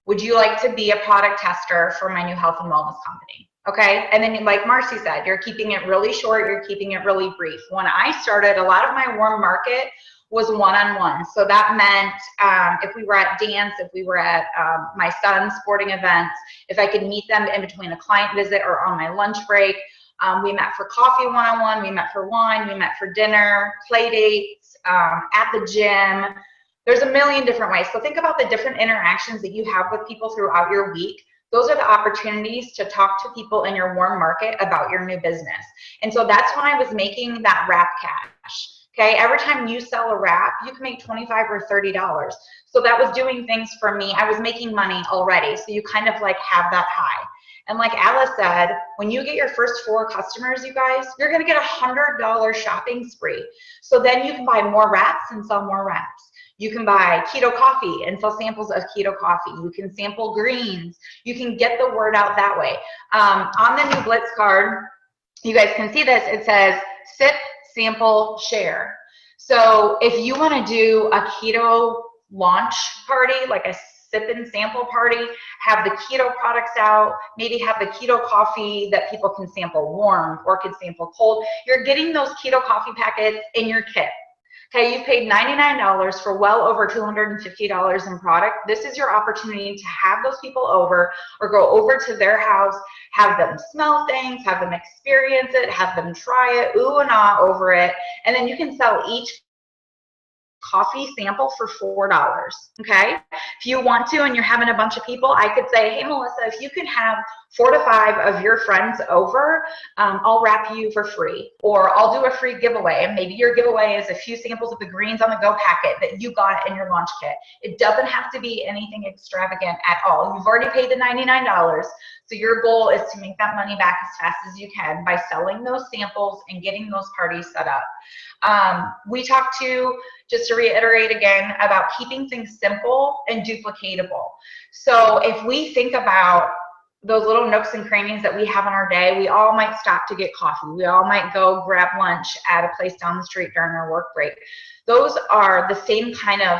Would you like to be a product tester for my new health and wellness company? Okay. And then, like Marcy said, you're keeping it really short. You're keeping it really brief. When I started, a lot of my warm market was one-on-one. So that meant if we were at dance, if we were at my son's sporting events, if I could meet them in between a client visit or on my lunch break, we met for coffee one-on-one, we met for wine, we met for dinner, play dates, at the gym. There's a million different ways. So think about the different interactions that you have with people throughout your week. Those are the opportunities to talk to people in your warm market about your new business. And so that's when I was making that wrap cash. Okay, every time you sell a wrap, you can make $25 or $30. So that was doing things for me. I was making money already. So you kind of like have that high. And like Alice said, when you get your first 4 customers, you guys, you're going to get a $100 shopping spree. So then you can buy more wraps and sell more wraps. You can buy keto coffee and sell samples of keto coffee. You can sample greens. You can get the word out that way. On the new Blitz card, you guys can see this. It says sip, sample, share. So if you want to do a keto launch party, like a sip and sample party, have the keto products out, maybe have the keto coffee that people can sample warm or can sample cold. You're getting those keto coffee packets in your kit. Okay, you've paid $99 for well over $250 in product. This is your opportunity to have those people over or go over to their house, have them smell things, have them experience it, have them try it, ooh and ah over it, and then you can sell each coffee sample for $4. Okay, if you want to and you're having a bunch of people, I could say, hey Melissa, if you can have 4 to 5 of your friends over, I'll wrap you for free, or I'll do a free giveaway. And maybe your giveaway is a few samples of the greens on the go packet that you got in your launch kit. It doesn't have to be anything extravagant at all. You've already paid the $99. So your goal is to make that money back as fast as you can by selling those samples and getting those parties set up. We talked just to reiterate again, about keeping things simple and duplicatable. So if we think about those little nooks and crannies that we have in our day, we all might stop to get coffee. We all might go grab lunch at a place down the street during our work break. Those are the same kind of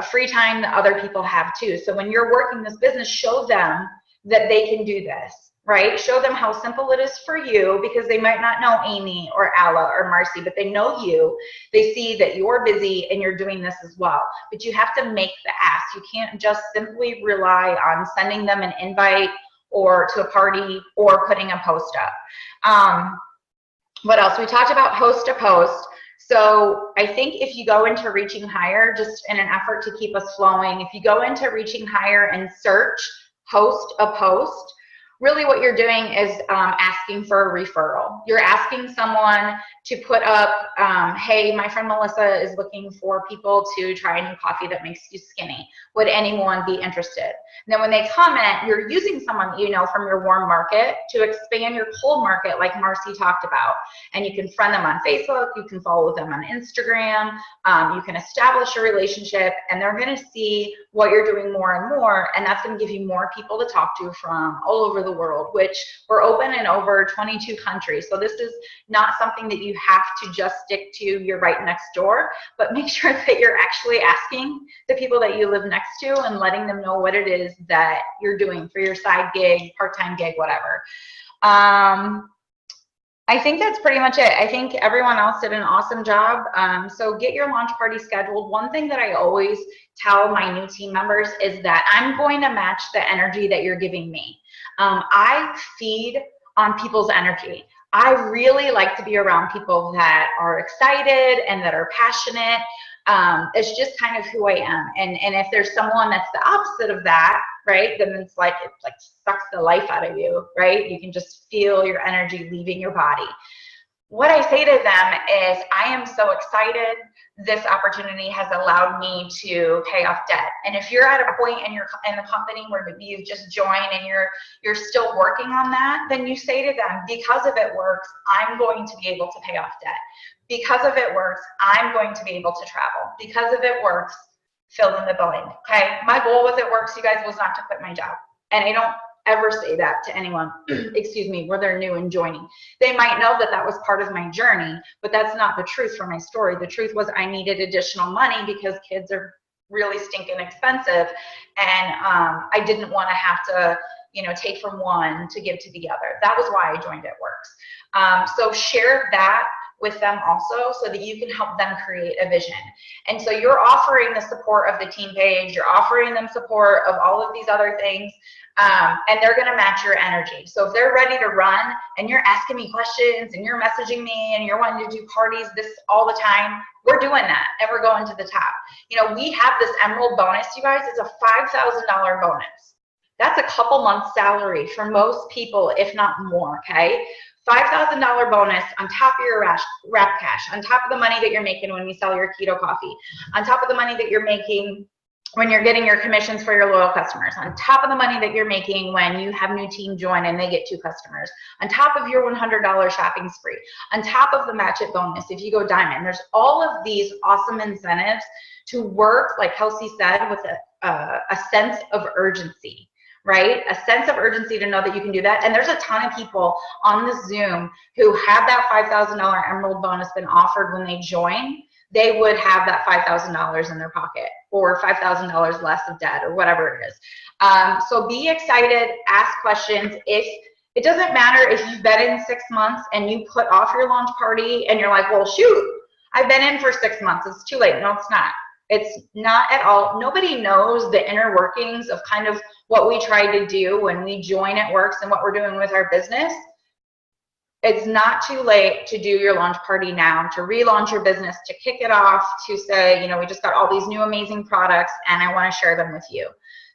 free time that other people have too. So when you're working this business, show them that they can do this, right? Show them how simple it is for you, because they might not know Amy or Alla or Marcy, but they know you. They see that you're busy and you're doing this as well. But you have to make the ask. You can't just simply rely on sending them an invite or to a party or putting a post up. What else? We talked about post to post. So I think if you go into Reaching Higher, just in an effort to keep us flowing, if you go into Reaching Higher and search, host a post, really what you're doing is asking for a referral. You're asking someone to put up, hey, my friend Melissa is looking for people to try a new coffee that makes you skinny. Would anyone be interested? And then when they comment, you're using someone you know from your warm market to expand your cold market like Marcy talked about. And you can friend them on Facebook, you can follow them on Instagram, you can establish a relationship, and they're going to see what you're doing more and more, and that's going to give you more people to talk to from all over the world, which we're open in over 22 countries. So this is not something that you have to just stick to your right next door, but make sure that you're actually asking the people that you live next to and letting them know what it is that you're doing for your side gig, part-time gig, whatever. I think that's pretty much it. I think everyone else did an awesome job. So get your launch party scheduled. One thing that I always tell my new team members is that I'm going to match the energy that you're giving me. I feed on people's energy. I really like to be around people that are excited and that are passionate. It's just kind of who I am. And if there's someone that's the opposite of that, right, then it's like sucks the life out of you, right? You can just feel your energy leaving your body. What I say to them is, I am so excited. This opportunity has allowed me to pay off debt. And if you're at a point in the company where maybe you've just joined and you're still working on that, then you say to them, because if it works, I'm going to be able to pay off debt. Because if it works, I'm going to be able to travel. Because if it works, fill in the blank. Okay. My goal with it works, you guys, was not to quit my job. And I don't ever say that to anyone, excuse me, where they're new and joining. They might know that that was part of my journey, but that's not the truth for my story. The truth was I needed additional money because kids are really stinking expensive. And I didn't want to have to, take from one to give to the other. That was why I joined It Works. So share that with them also so that you can help them create a vision. And so you're offering the support of the team page, you're offering them support of all of these other things, and they're going to match your energy. So if they're ready to run and you're asking me questions and you're messaging me and you're wanting to do parties this all the time, we're doing that and we're going to the top. We have this Emerald bonus, you guys. It's a $5,000 bonus. That's a couple months salary for most people, if not more, okay? $5,000 bonus on top of your wrap cash, on top of the money that you're making when you sell your keto coffee, on top of the money that you're making when you're getting your commissions for your loyal customers, on top of the money that you're making when you have new team join and they get 2 customers, on top of your $100 shopping spree, on top of the match it bonus if you go diamond. There's all of these awesome incentives to work, like Kelsey said, with a sense of urgency. Right? A sense of urgency to know that you can do that. And there's a ton of people on this Zoom who have that $5,000 Emerald bonus been offered when they join. They would have that $5,000 in their pocket or $5,000 less of debt or whatever it is. So be excited, ask questions. It doesn't matter if you've been in 6 months and you put off your launch party and you're like, well, shoot, I've been in for 6 months. It's too late. No, it's not. It's not at all. Nobody knows the inner workings of kind of what we try to do when we join It Works and what we're doing with our business. It's not too late to do your launch party now, to relaunch your business, to kick it off, to say, we just got all these new amazing products and I want to share them with you.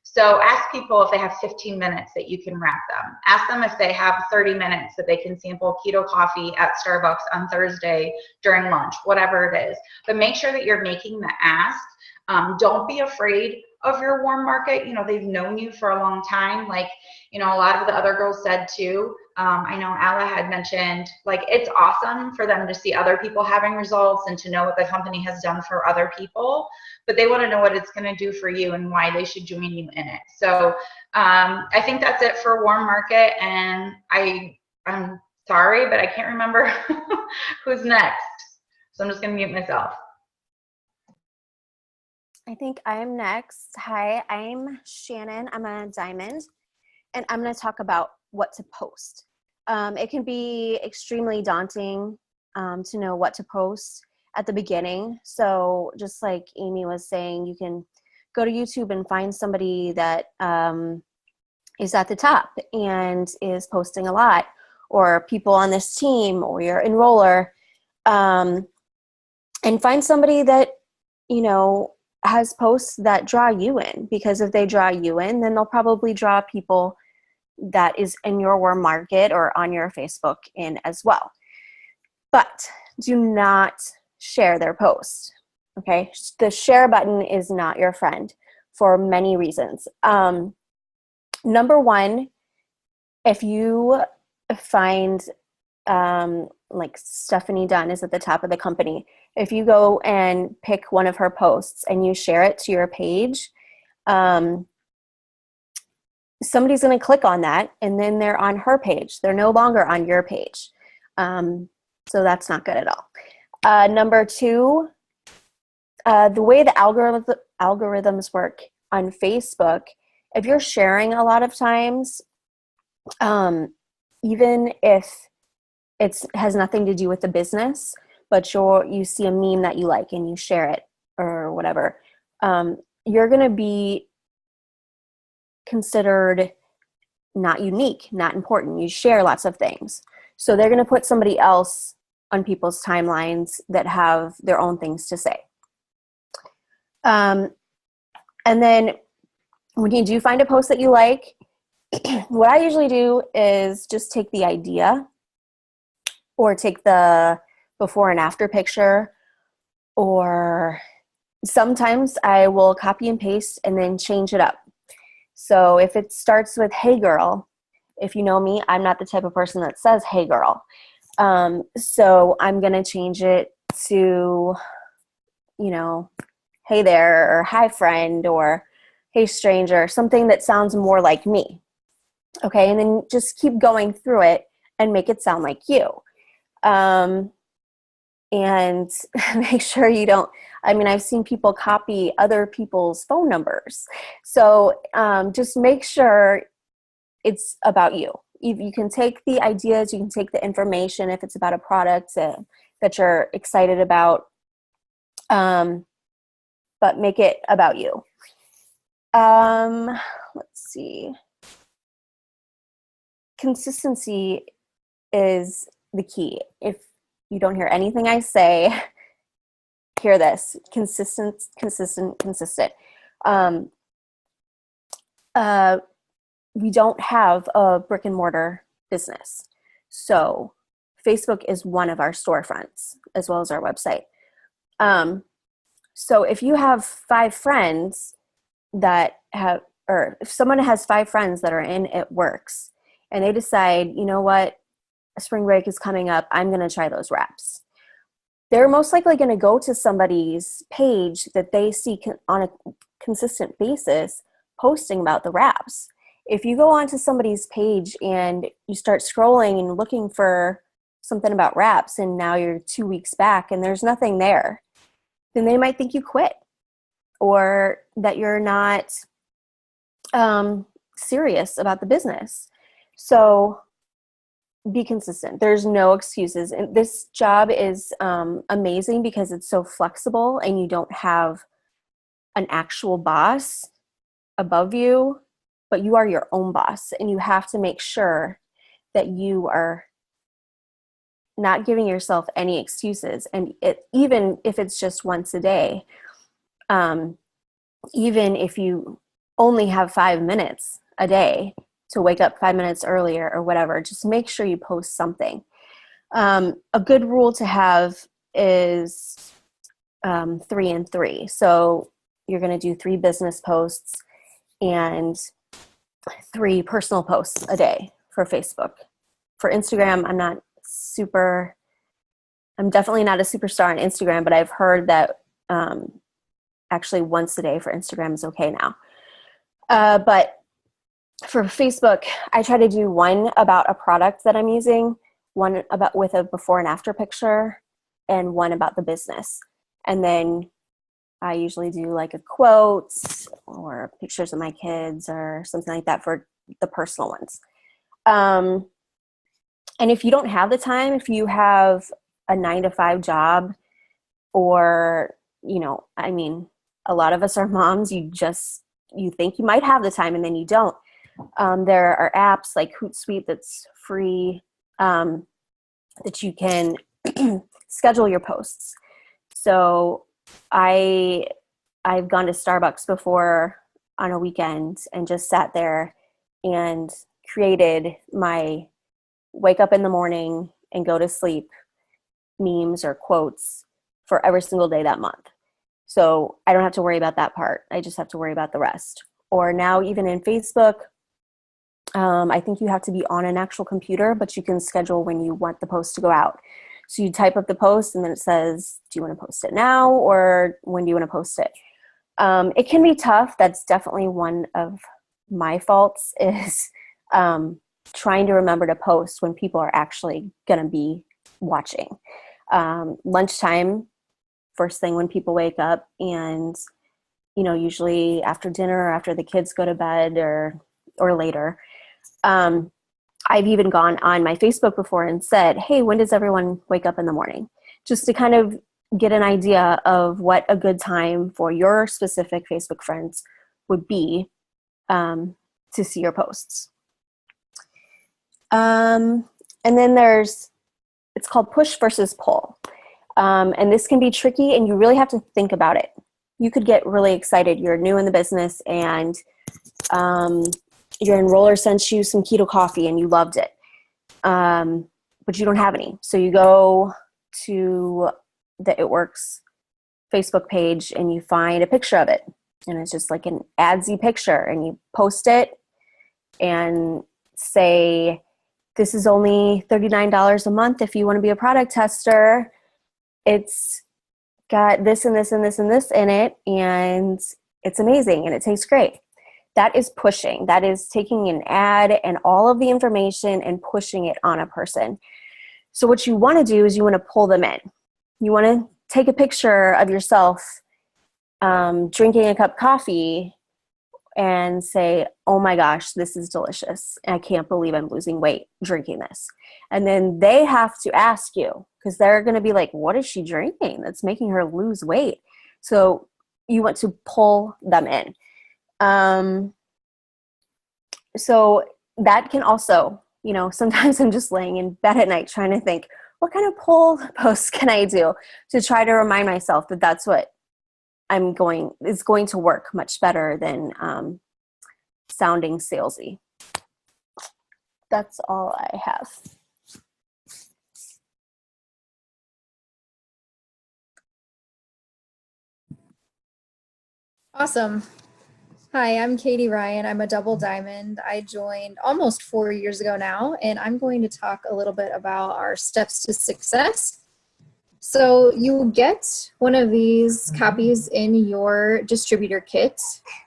So ask people if they have 15 minutes that you can wrap them. Ask them if they have 30 minutes that they can sample keto coffee at Starbucks on Thursday during lunch, whatever it is. But make sure that you're making the ask. Don't be afraid of your warm market. They've known you for a long time. Like, a lot of the other girls said too. I know Alla had mentioned, like, it's awesome for them to see other people having results and to know what the company has done for other people, but they want to know what it's going to do for you and why they should join you in it. So I think that's it for warm market. And I'm sorry, but I can't remember who's next. So I'm just going to mute myself.
I think I'm next. Hi, I'm Shannon. I'm a diamond, and I'm going to talk about what to post. It can be extremely daunting to know what to post at the beginning. So just like Amy was saying, you can go to YouTube and find somebody that is at the top and is posting a lot, or people on this team or your enroller, and find somebody that, has posts that draw you in, because if they draw you in, then they'll probably draw people, that is in your warm market or on your Facebook in as well. But do not share their post. Okay, the share button is not your friend for many reasons. Number one, if you find like Stephanie Dunn is at the top of the company, if you go and pick one of her posts and you share it to your page, somebody's going to click on that and then they're on her page. They're no longer on your page. So that's not good at all. Number two, the way the algorithms work on Facebook, if you're sharing a lot of times, even if it has nothing to do with the business, but you see a meme that you like and you share it or whatever, you're going to be considered not unique, not important. You share lots of things. So they're going to put somebody else on people's timelines that have their own things to say. And then when you do find a post that you like, what I usually do is just take the idea or take the before and after picture, or sometimes I will copy and paste and then change it up. So if it starts with, hey girl, if you know me, I'm not the type of person that says, hey girl. So I'm going to change it to, hey there, or hi friend, or hey stranger, something that sounds more like me. Okay. And then just keep going through it and make it sound like you. And make sure you don't, I've seen people copy other people's phone numbers. So just make sure it's about you. You can take the ideas, you can take the information if it's about a product that you're excited about, but make it about you. Let's see. Consistency is the key. If you don't hear anything I say, hear this. Consistent. We don't have a brick and mortar business. So Facebook is one of our storefronts as well as our website. So if you have 5 friends or if someone has 5 friends that are in It Works and they decide, you know what, spring break is coming up, I'm going to try those wraps. They're most likely going to go to somebody's page that they see on a consistent basis posting about the wraps. If you go onto somebody's page and you start scrolling and looking for something about wraps and now you're 2 weeks back and there's nothing there, then they might think you quit or that you're not serious about the business. So be consistent. There's no excuses. And this job is amazing because it's so flexible and you don't have an actual boss above you, but you are your own boss, and you have to make sure that you are not giving yourself any excuses. And even if it's just once a day, even if you only have 5 minutes a day to wake up 5 minutes earlier or whatever, just make sure you post something. A good rule to have is 3 and 3. So you're going to do 3 business posts and 3 personal posts a day for Facebook. For Instagram, I'm definitely not a superstar on Instagram, but I've heard that actually once a day for Instagram is okay now. But for Facebook, I try to do one about a product that I'm using, one about with a before and after picture, and one about the business. And then I usually do like a quote or pictures of my kids or something like that for the personal ones. And if you don't have the time, if you have a 9-to-5 job, or, a lot of us are moms, you think you might have the time and then you don't. There are apps like Hootsuite that's free, that you can schedule your posts. So I've gone to Starbucks before on a weekend and just sat there and created my wake up in the morning and go to sleep memes or quotes for every single day that month. So I don't have to worry about that part. I just have to worry about the rest. Or now even in Facebook, I think you have to be on an actual computer, but you can schedule when you want the post to go out. So you type up the post and then it says, do you want to post it now or when do you want to post it? It can be tough. That's definitely one of my faults is trying to remember to post when people are actually going to be watching. Lunchtime, first thing when people wake up, and usually after dinner or after the kids go to bed or later. I've even gone on my Facebook before and said, hey, when does everyone wake up in the morning? Just to kind of get an idea of what a good time for your specific Facebook friends would be to see your posts. And then it's called push versus pull. And this can be tricky and you really have to think about it. You could get really excited. You're new in the business and your enroller sent you some keto coffee and you loved it. But you don't have any. So you go to the It Works Facebook page and you find a picture of it. And it's just like an adsy picture and you post it and say, this is only $39 a month if you want to be a product tester. It's got this and this and this and this in it, and it's amazing and it tastes great. That is pushing. That is taking an ad and all of the information and pushing it on a person. So what you want to do is you want to pull them in. You want to take a picture of yourself drinking a cup of coffee and say, oh my gosh, this is delicious. I can't believe I'm losing weight drinking this. And then they have to ask you, because they're going to be like, what is she drinking that's making her lose weight? So you want to pull them in. So that can also, sometimes I'm just laying in bed at night trying to think, what kind of pull posts can I do to try to remind myself that that's what is going to work much better than sounding salesy. That's all I have.
Awesome. Hi, I'm Katie Ryan. I'm a double diamond. I joined almost 4 years ago now, and I'm going to talk a little bit about our steps to success. So you get one of these copies in your distributor kit.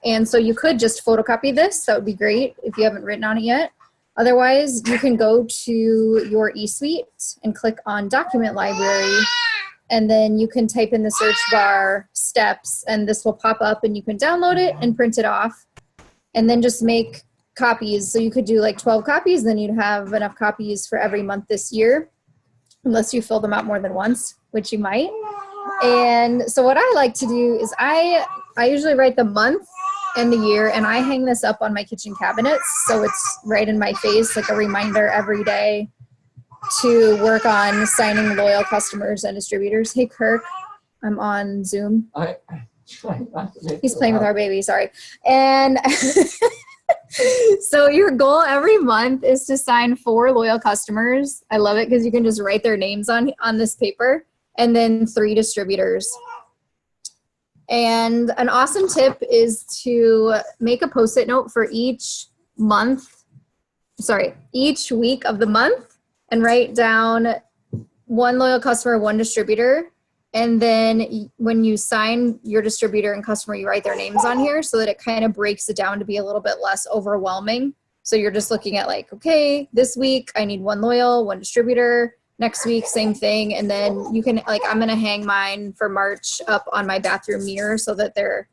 And so you could just photocopy this. That would be great if you haven't written on it yet. Otherwise, you can go to your eSuite and click on Document Library. And then you can type in the search bar steps, and this will pop up and you can download it and print it off. And then just make copies. So you could do like 12 copies, then you'd have enough copies for every month this year, unless you fill them out more than once, which you might. And so what I like to do is I usually write the month and the year, and I hang this up on my kitchen cabinets. So it's right in my face, like a reminder every day to work on signing loyal customers and distributors. Hey, Kirk, I'm on Zoom. He's playing with our baby, sorry. And so your goal every month is to sign 4 loyal customers. I love it because you can just write their names on this paper, and then 3 distributors. And an awesome tip is to make a Post-it note for each week of the month, and write down 1 loyal customer, 1 distributor. And then when you sign your distributor and customer, you write their names on here so that it kind of breaks it down to be a little bit less overwhelming. So you're just looking at like, okay, this week I need 1 loyal, 1 distributor. Next week, same thing. And then you can, like, I'm going to hang mine for March up on my bathroom mirror so that they're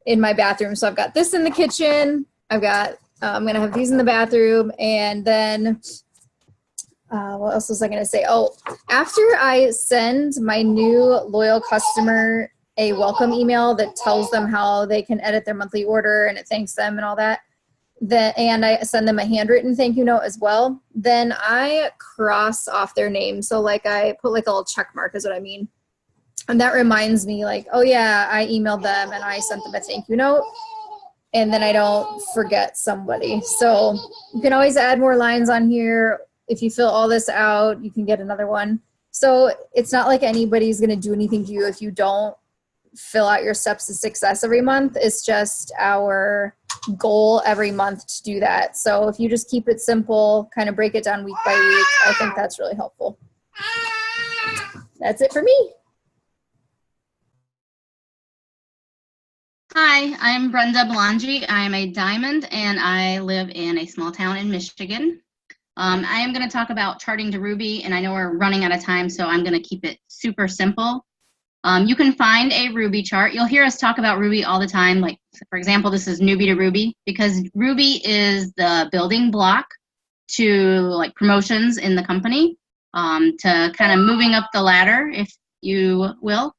in my bathroom. So I've got this in the kitchen. I'm going to have these in the bathroom. And then what else was I going to say? Oh, after I send my new loyal customer a welcome email that tells them how they can edit their monthly order and it thanks them and all that, and I send them a handwritten thank you note as well, then I cross off their name. So like I put like a little check mark is what I mean. And that reminds me like, oh yeah, I emailed them and I sent them a thank you note. and then I don't forget somebody. So you can always add more lines on here. If you fill all this out, you can get another one. So it's not like anybody's going to do anything to you if you don't fill out your steps to success every month. It's just our goal every month to do that. So if you just keep it simple, kind of break it down week by week, I think that's really helpful. That's it for me.
Hi, I'm Brenda Belangi. I'm a diamond and I live in a small town in Michigan. I am going to talk about charting to Ruby, and I know we're running out of time, so I'm going to keep it super simple. You can find a Ruby chart. You'll hear us talk about Ruby all the time. Like, for example, this is Newbie to Ruby, because Ruby is the building block to like promotions in the company, to kind of moving up the ladder, if you will.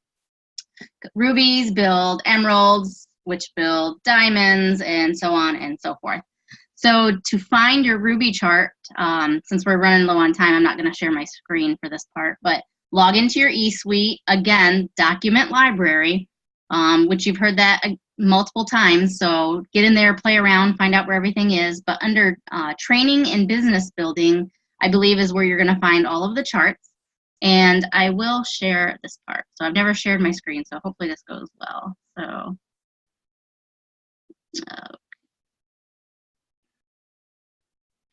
Rubies build emeralds, which build diamonds, and so on and so forth. So to find your Ruby chart, since we're running low on time, I'm not going to share my screen for this part, but log into your eSuite, again, document library, which you've heard that multiple times. So get in there, play around, find out where everything is. But under training and business building, I believe is where you're going to find all of the charts. And I will share this part. So I've never shared my screen, so hopefully this goes well. So,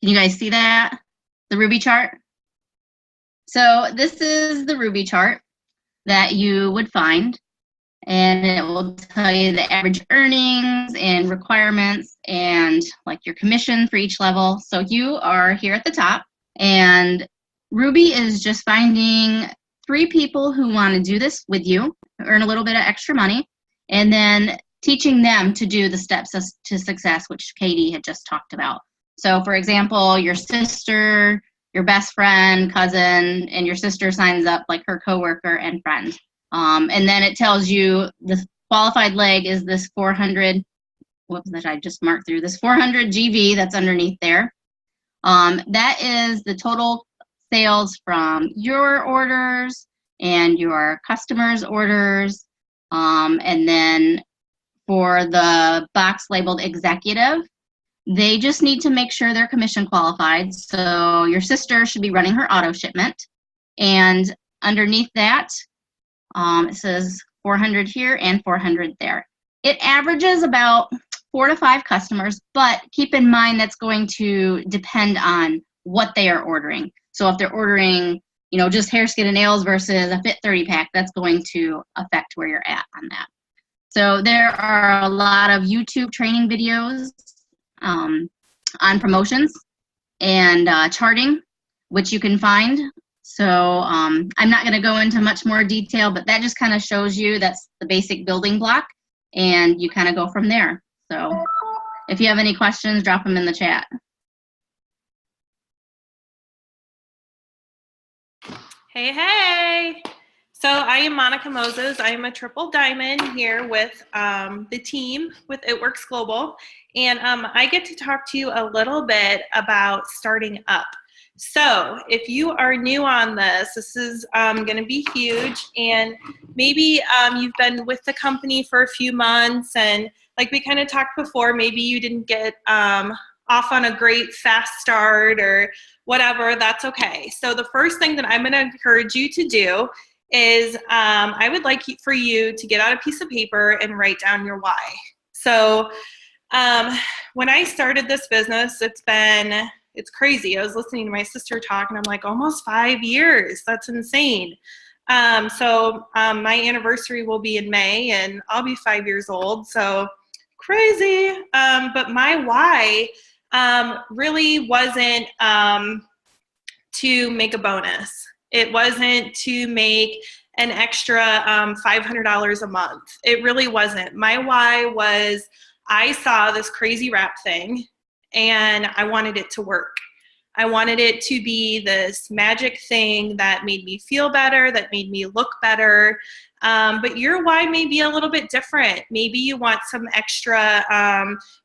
can you guys see that? The Ruby chart? So this is the Ruby chart that you would find, and it will tell you the average earnings and requirements and like your commission for each level. So you are here at the top, and Ruby is just finding 3 people who want to do this with you, earn a little bit of extra money, and then teaching them to do the steps to success, which Katie had just talked about. So for example, your sister, your best friend, cousin, and your sister signs up like her coworker and friend. And then it tells you the qualified leg is this 400, whoops, that I just marked through, this 400 GV that's underneath there. That is the total sales from your orders and your customers' orders. And then for the box labeled executive, they just need to make sure they're commission qualified. So your sister should be running her auto shipment. And underneath that, it says 400 here and 400 there. It averages about 4 to 5 customers, but keep in mind that's going to depend on what they are ordering. So if they're ordering, you know, just hair, skin, and nails versus a Fit 30 pack, that's going to affect where you're at on that. So there are a lot of YouTube training videos on promotions and charting, which you can find. So I'm not going to go into much more detail, but that just kind of shows you that's the basic building block, and you kind of go from there. So if you have any questions, drop them in the chat.
Hey, hey. So I am Monica Moses. I am a triple diamond here with the team with It Works Global. And I get to talk to you a little bit about starting up. So if you are new on this, this is going to be huge. And maybe you've been with the company for a few months, and like we kind of talked before, maybe you didn't get off on a great fast start or whatever. That's okay. So the first thing that I'm going to encourage you to do is I would like for you to get out a piece of paper and write down your why. So when I started this business, it's crazy. I was listening to my sister talk, and I'm like, almost 5 years. That's insane. So my anniversary will be in May, and I'll be 5 years old. So crazy. But my why really wasn't to make a bonus. It wasn't to make an extra $500 a month. It really wasn't. My why was I saw this crazy wrap thing, and I wanted it to work. I wanted it to be this magic thing that made me feel better, that made me look better. But your why may be a little bit different. Maybe you want some extra,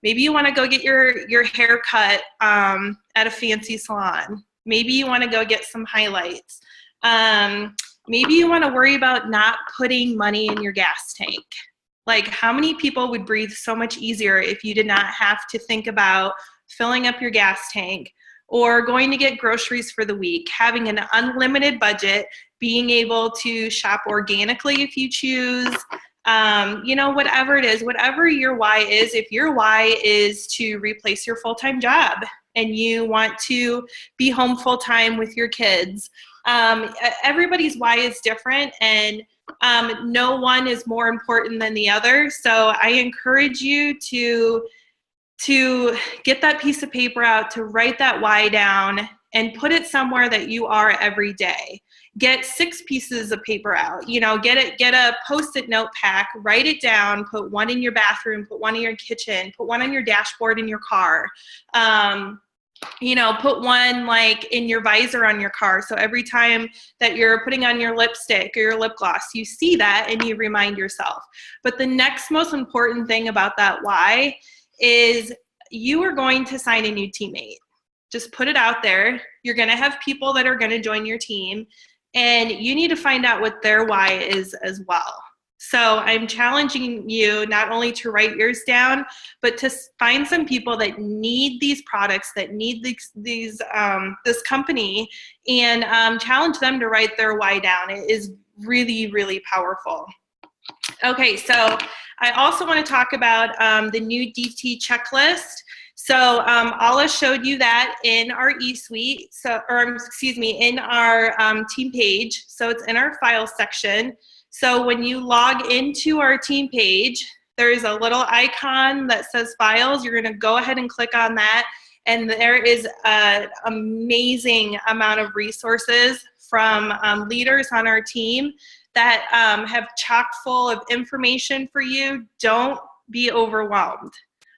maybe you want to go get your hair cut at a fancy salon. Maybe you want to go get some highlights. Maybe you want to worry about not putting money in your gas tank. Like, how many people would breathe so much easier if you did not have to think about filling up your gas tank or going to get groceries for the week, having an unlimited budget, being able to shop organically if you choose, you know, whatever it is, whatever your why is. If your why is to replace your full-time job and you want to be home full-time with your kids, everybody's why is different, and no one is more important than the other. So I encourage you to get that piece of paper out, to write that why down and put it somewhere that you are every day. Get 6 pieces of paper out, you know, get a Post-it note pack, write it down, put one in your bathroom, put one in your kitchen, put one on your dashboard in your car. You know, put one like in your visor on your car. So every time that you're putting on your lipstick or your lip gloss, you see that and you remind yourself. But the next most important thing about that why is you are going to sign a new teammate. Just put it out there. You're going to have people that are going to join your team, and you need to find out what their why is as well. So I'm challenging you not only to write yours down, but to find some people that need these products, that need this company, and challenge them to write their why down. It is really, really powerful. Okay, so I also want to talk about the new DT checklist. So Ala showed you that in our eSuite, in our team page. So it's in our file section. So when you log into our team page, there's a little icon that says files. You're going to go ahead and click on that. And there is an amazing amount of resources from leaders on our team that have chock full of information for you. Don't be overwhelmed.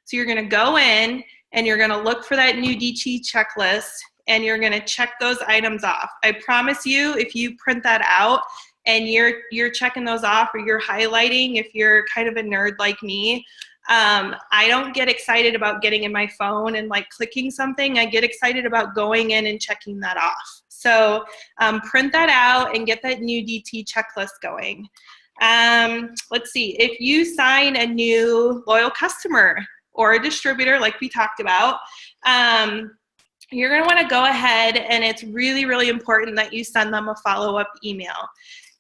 So you're going to go in and you're going to look for that new DT checklist and you're going to check those items off. I promise you, if you print that out and you're checking those off, or you're highlighting, if you're kind of a nerd like me, I don't get excited about getting in my phone and like clicking something. I get excited about going in and checking that off. So print that out and get that new DT checklist going. Let's see, if you sign a new loyal customer or a distributor like we talked about, you're going to want to go ahead, and it's really, really important that you send them a follow-up email.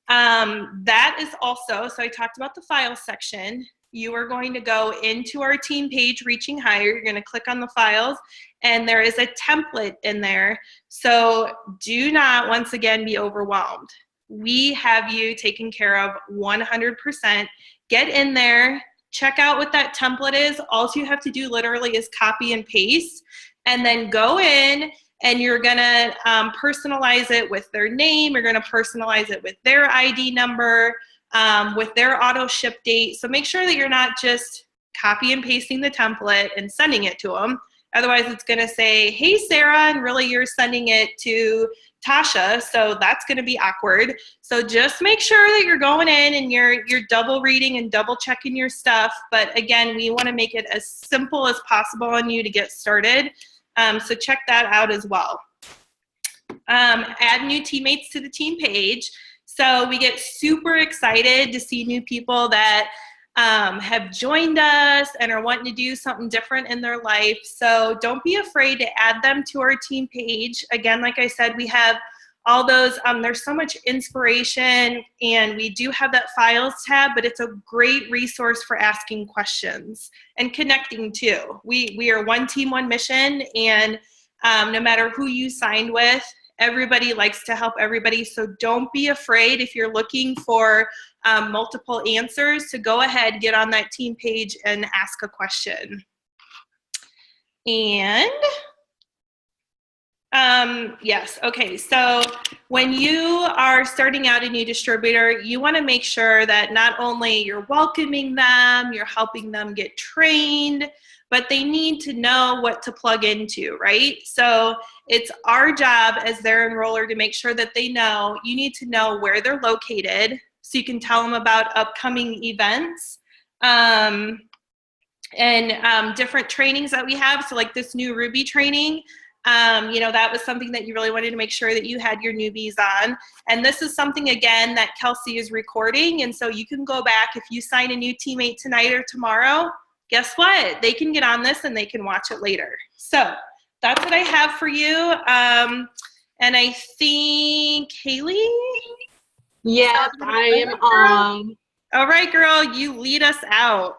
That is also, so I talked about the file section. You are going to go into our team page, Reaching Higher. You're going to click on the files, and there is a template in there. So do not, once again, be overwhelmed. We have you taken care of 100%. Get in there, check out what that template is. All you have to do literally is copy and paste, and then go in and you're gonna personalize it with their name. You're gonna personalize it with their ID number, with their auto ship date. So make sure that you're not just copy and pasting the template and sending it to them. Otherwise it's gonna say, hey Sarah, and really you're sending it to Tasha, so that's gonna be awkward. So just make sure that you're going in and you're double reading and double checking your stuff. But again, we wanna make it as simple as possible on you to get started. So check that out as well. Add new teammates to the team page. So we get super excited to see new people that have joined us and are wanting to do something different in their life. So don't be afraid to add them to our team page. Again, like I said, we have all those, there's so much inspiration, and we do have that files tab, but it's a great resource for asking questions and connecting too. We are one team, one mission, and no matter who you signed with, everybody likes to help everybody. So don't be afraid if you're looking for multiple answers to go ahead, get on that team page and ask a question. And yes, okay, so when you are starting out a new distributor, you want to make sure that not only you're welcoming them, you're helping them get trained, but they need to know what to plug into, right? So it's our job as their enroller to make sure that they know. You need to know where they're located so you can tell them about upcoming events and different trainings that we have. So like this new Ruby training, You know, that was something that you really wanted to make sure that you had your newbies on. And this is something, again, that Kelsey is recording. And so you can go back if you sign a new teammate tonight or tomorrow, guess what? They can get on this and they can watch it later. So that's what I have for you. And I think Haley?
Yes, I am on.
All right, girl, you lead us out.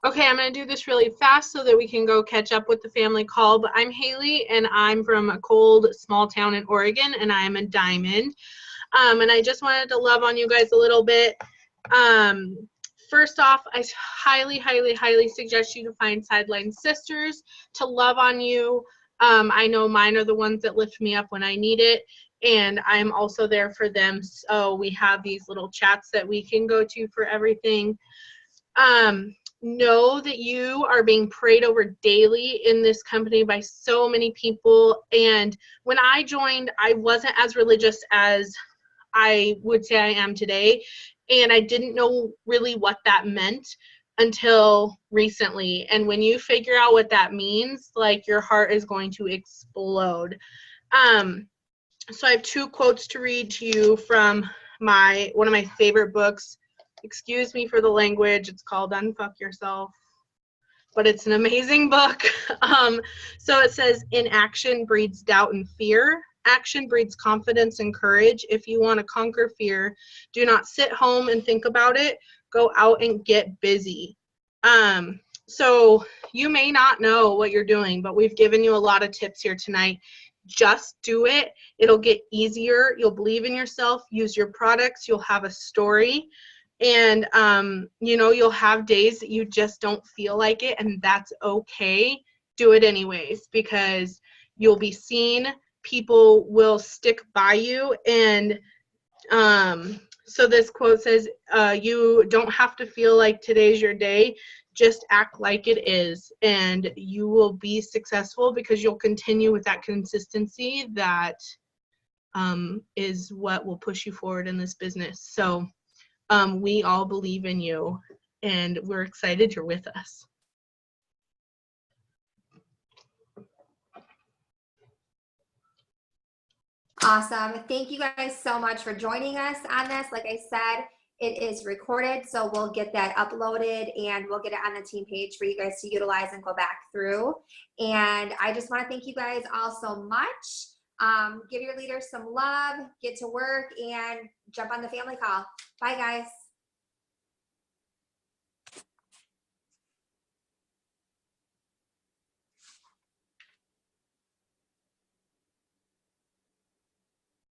Okay, I'm going to do this really fast so that we can go catch up with the family call. But I'm Haley, and I'm from a cold, small town in Oregon, and I am a diamond. And I just wanted to love on you guys a little bit. First off, I highly, highly, highly suggest you to find Sideline Sisters to love on you. I know mine are the ones that lift me up when I need it, and I'm also there for them. So we have these little chats that we can go to for everything. Know that you are being prayed over daily in this company by so many people. And when I joined, I wasn't as religious as I would say I am today. And I didn't know really what that meant until recently. And when you figure out what that means, like, your heart is going to explode. So I have 2 quotes to read to you from one of my favorite books. Excuse me for the language. It's called Unfuck Yourself, but it's an amazing book. So it says, inaction breeds doubt and fear. Action breeds confidence and courage. If you want to conquer fear, do not sit home and think about it. Go out and get busy. So you may not know what you're doing, but we've given you a lot of tips here tonight. Just do it. It'll get easier. You'll believe in yourself. Use your products. You'll have a story. And, you know, you'll have days that you just don't feel like it, and that's okay. Do it anyways, because you'll be seen. People will stick by you. And so this quote says, you don't have to feel like today's your day. Just act like it is, and you will be successful because you'll continue with that consistency that is what will push you forward in this business. So we all believe in you, and we're excited you're with us.
Awesome. Thank you guys so much for joining us on this. Like I said, it is recorded, so we'll get that uploaded and we'll get it on the team page for you guys to utilize and go back through. And I just want to thank you guys all so much. Give your leaders some love, get to work, and jump on the family call. Bye, guys.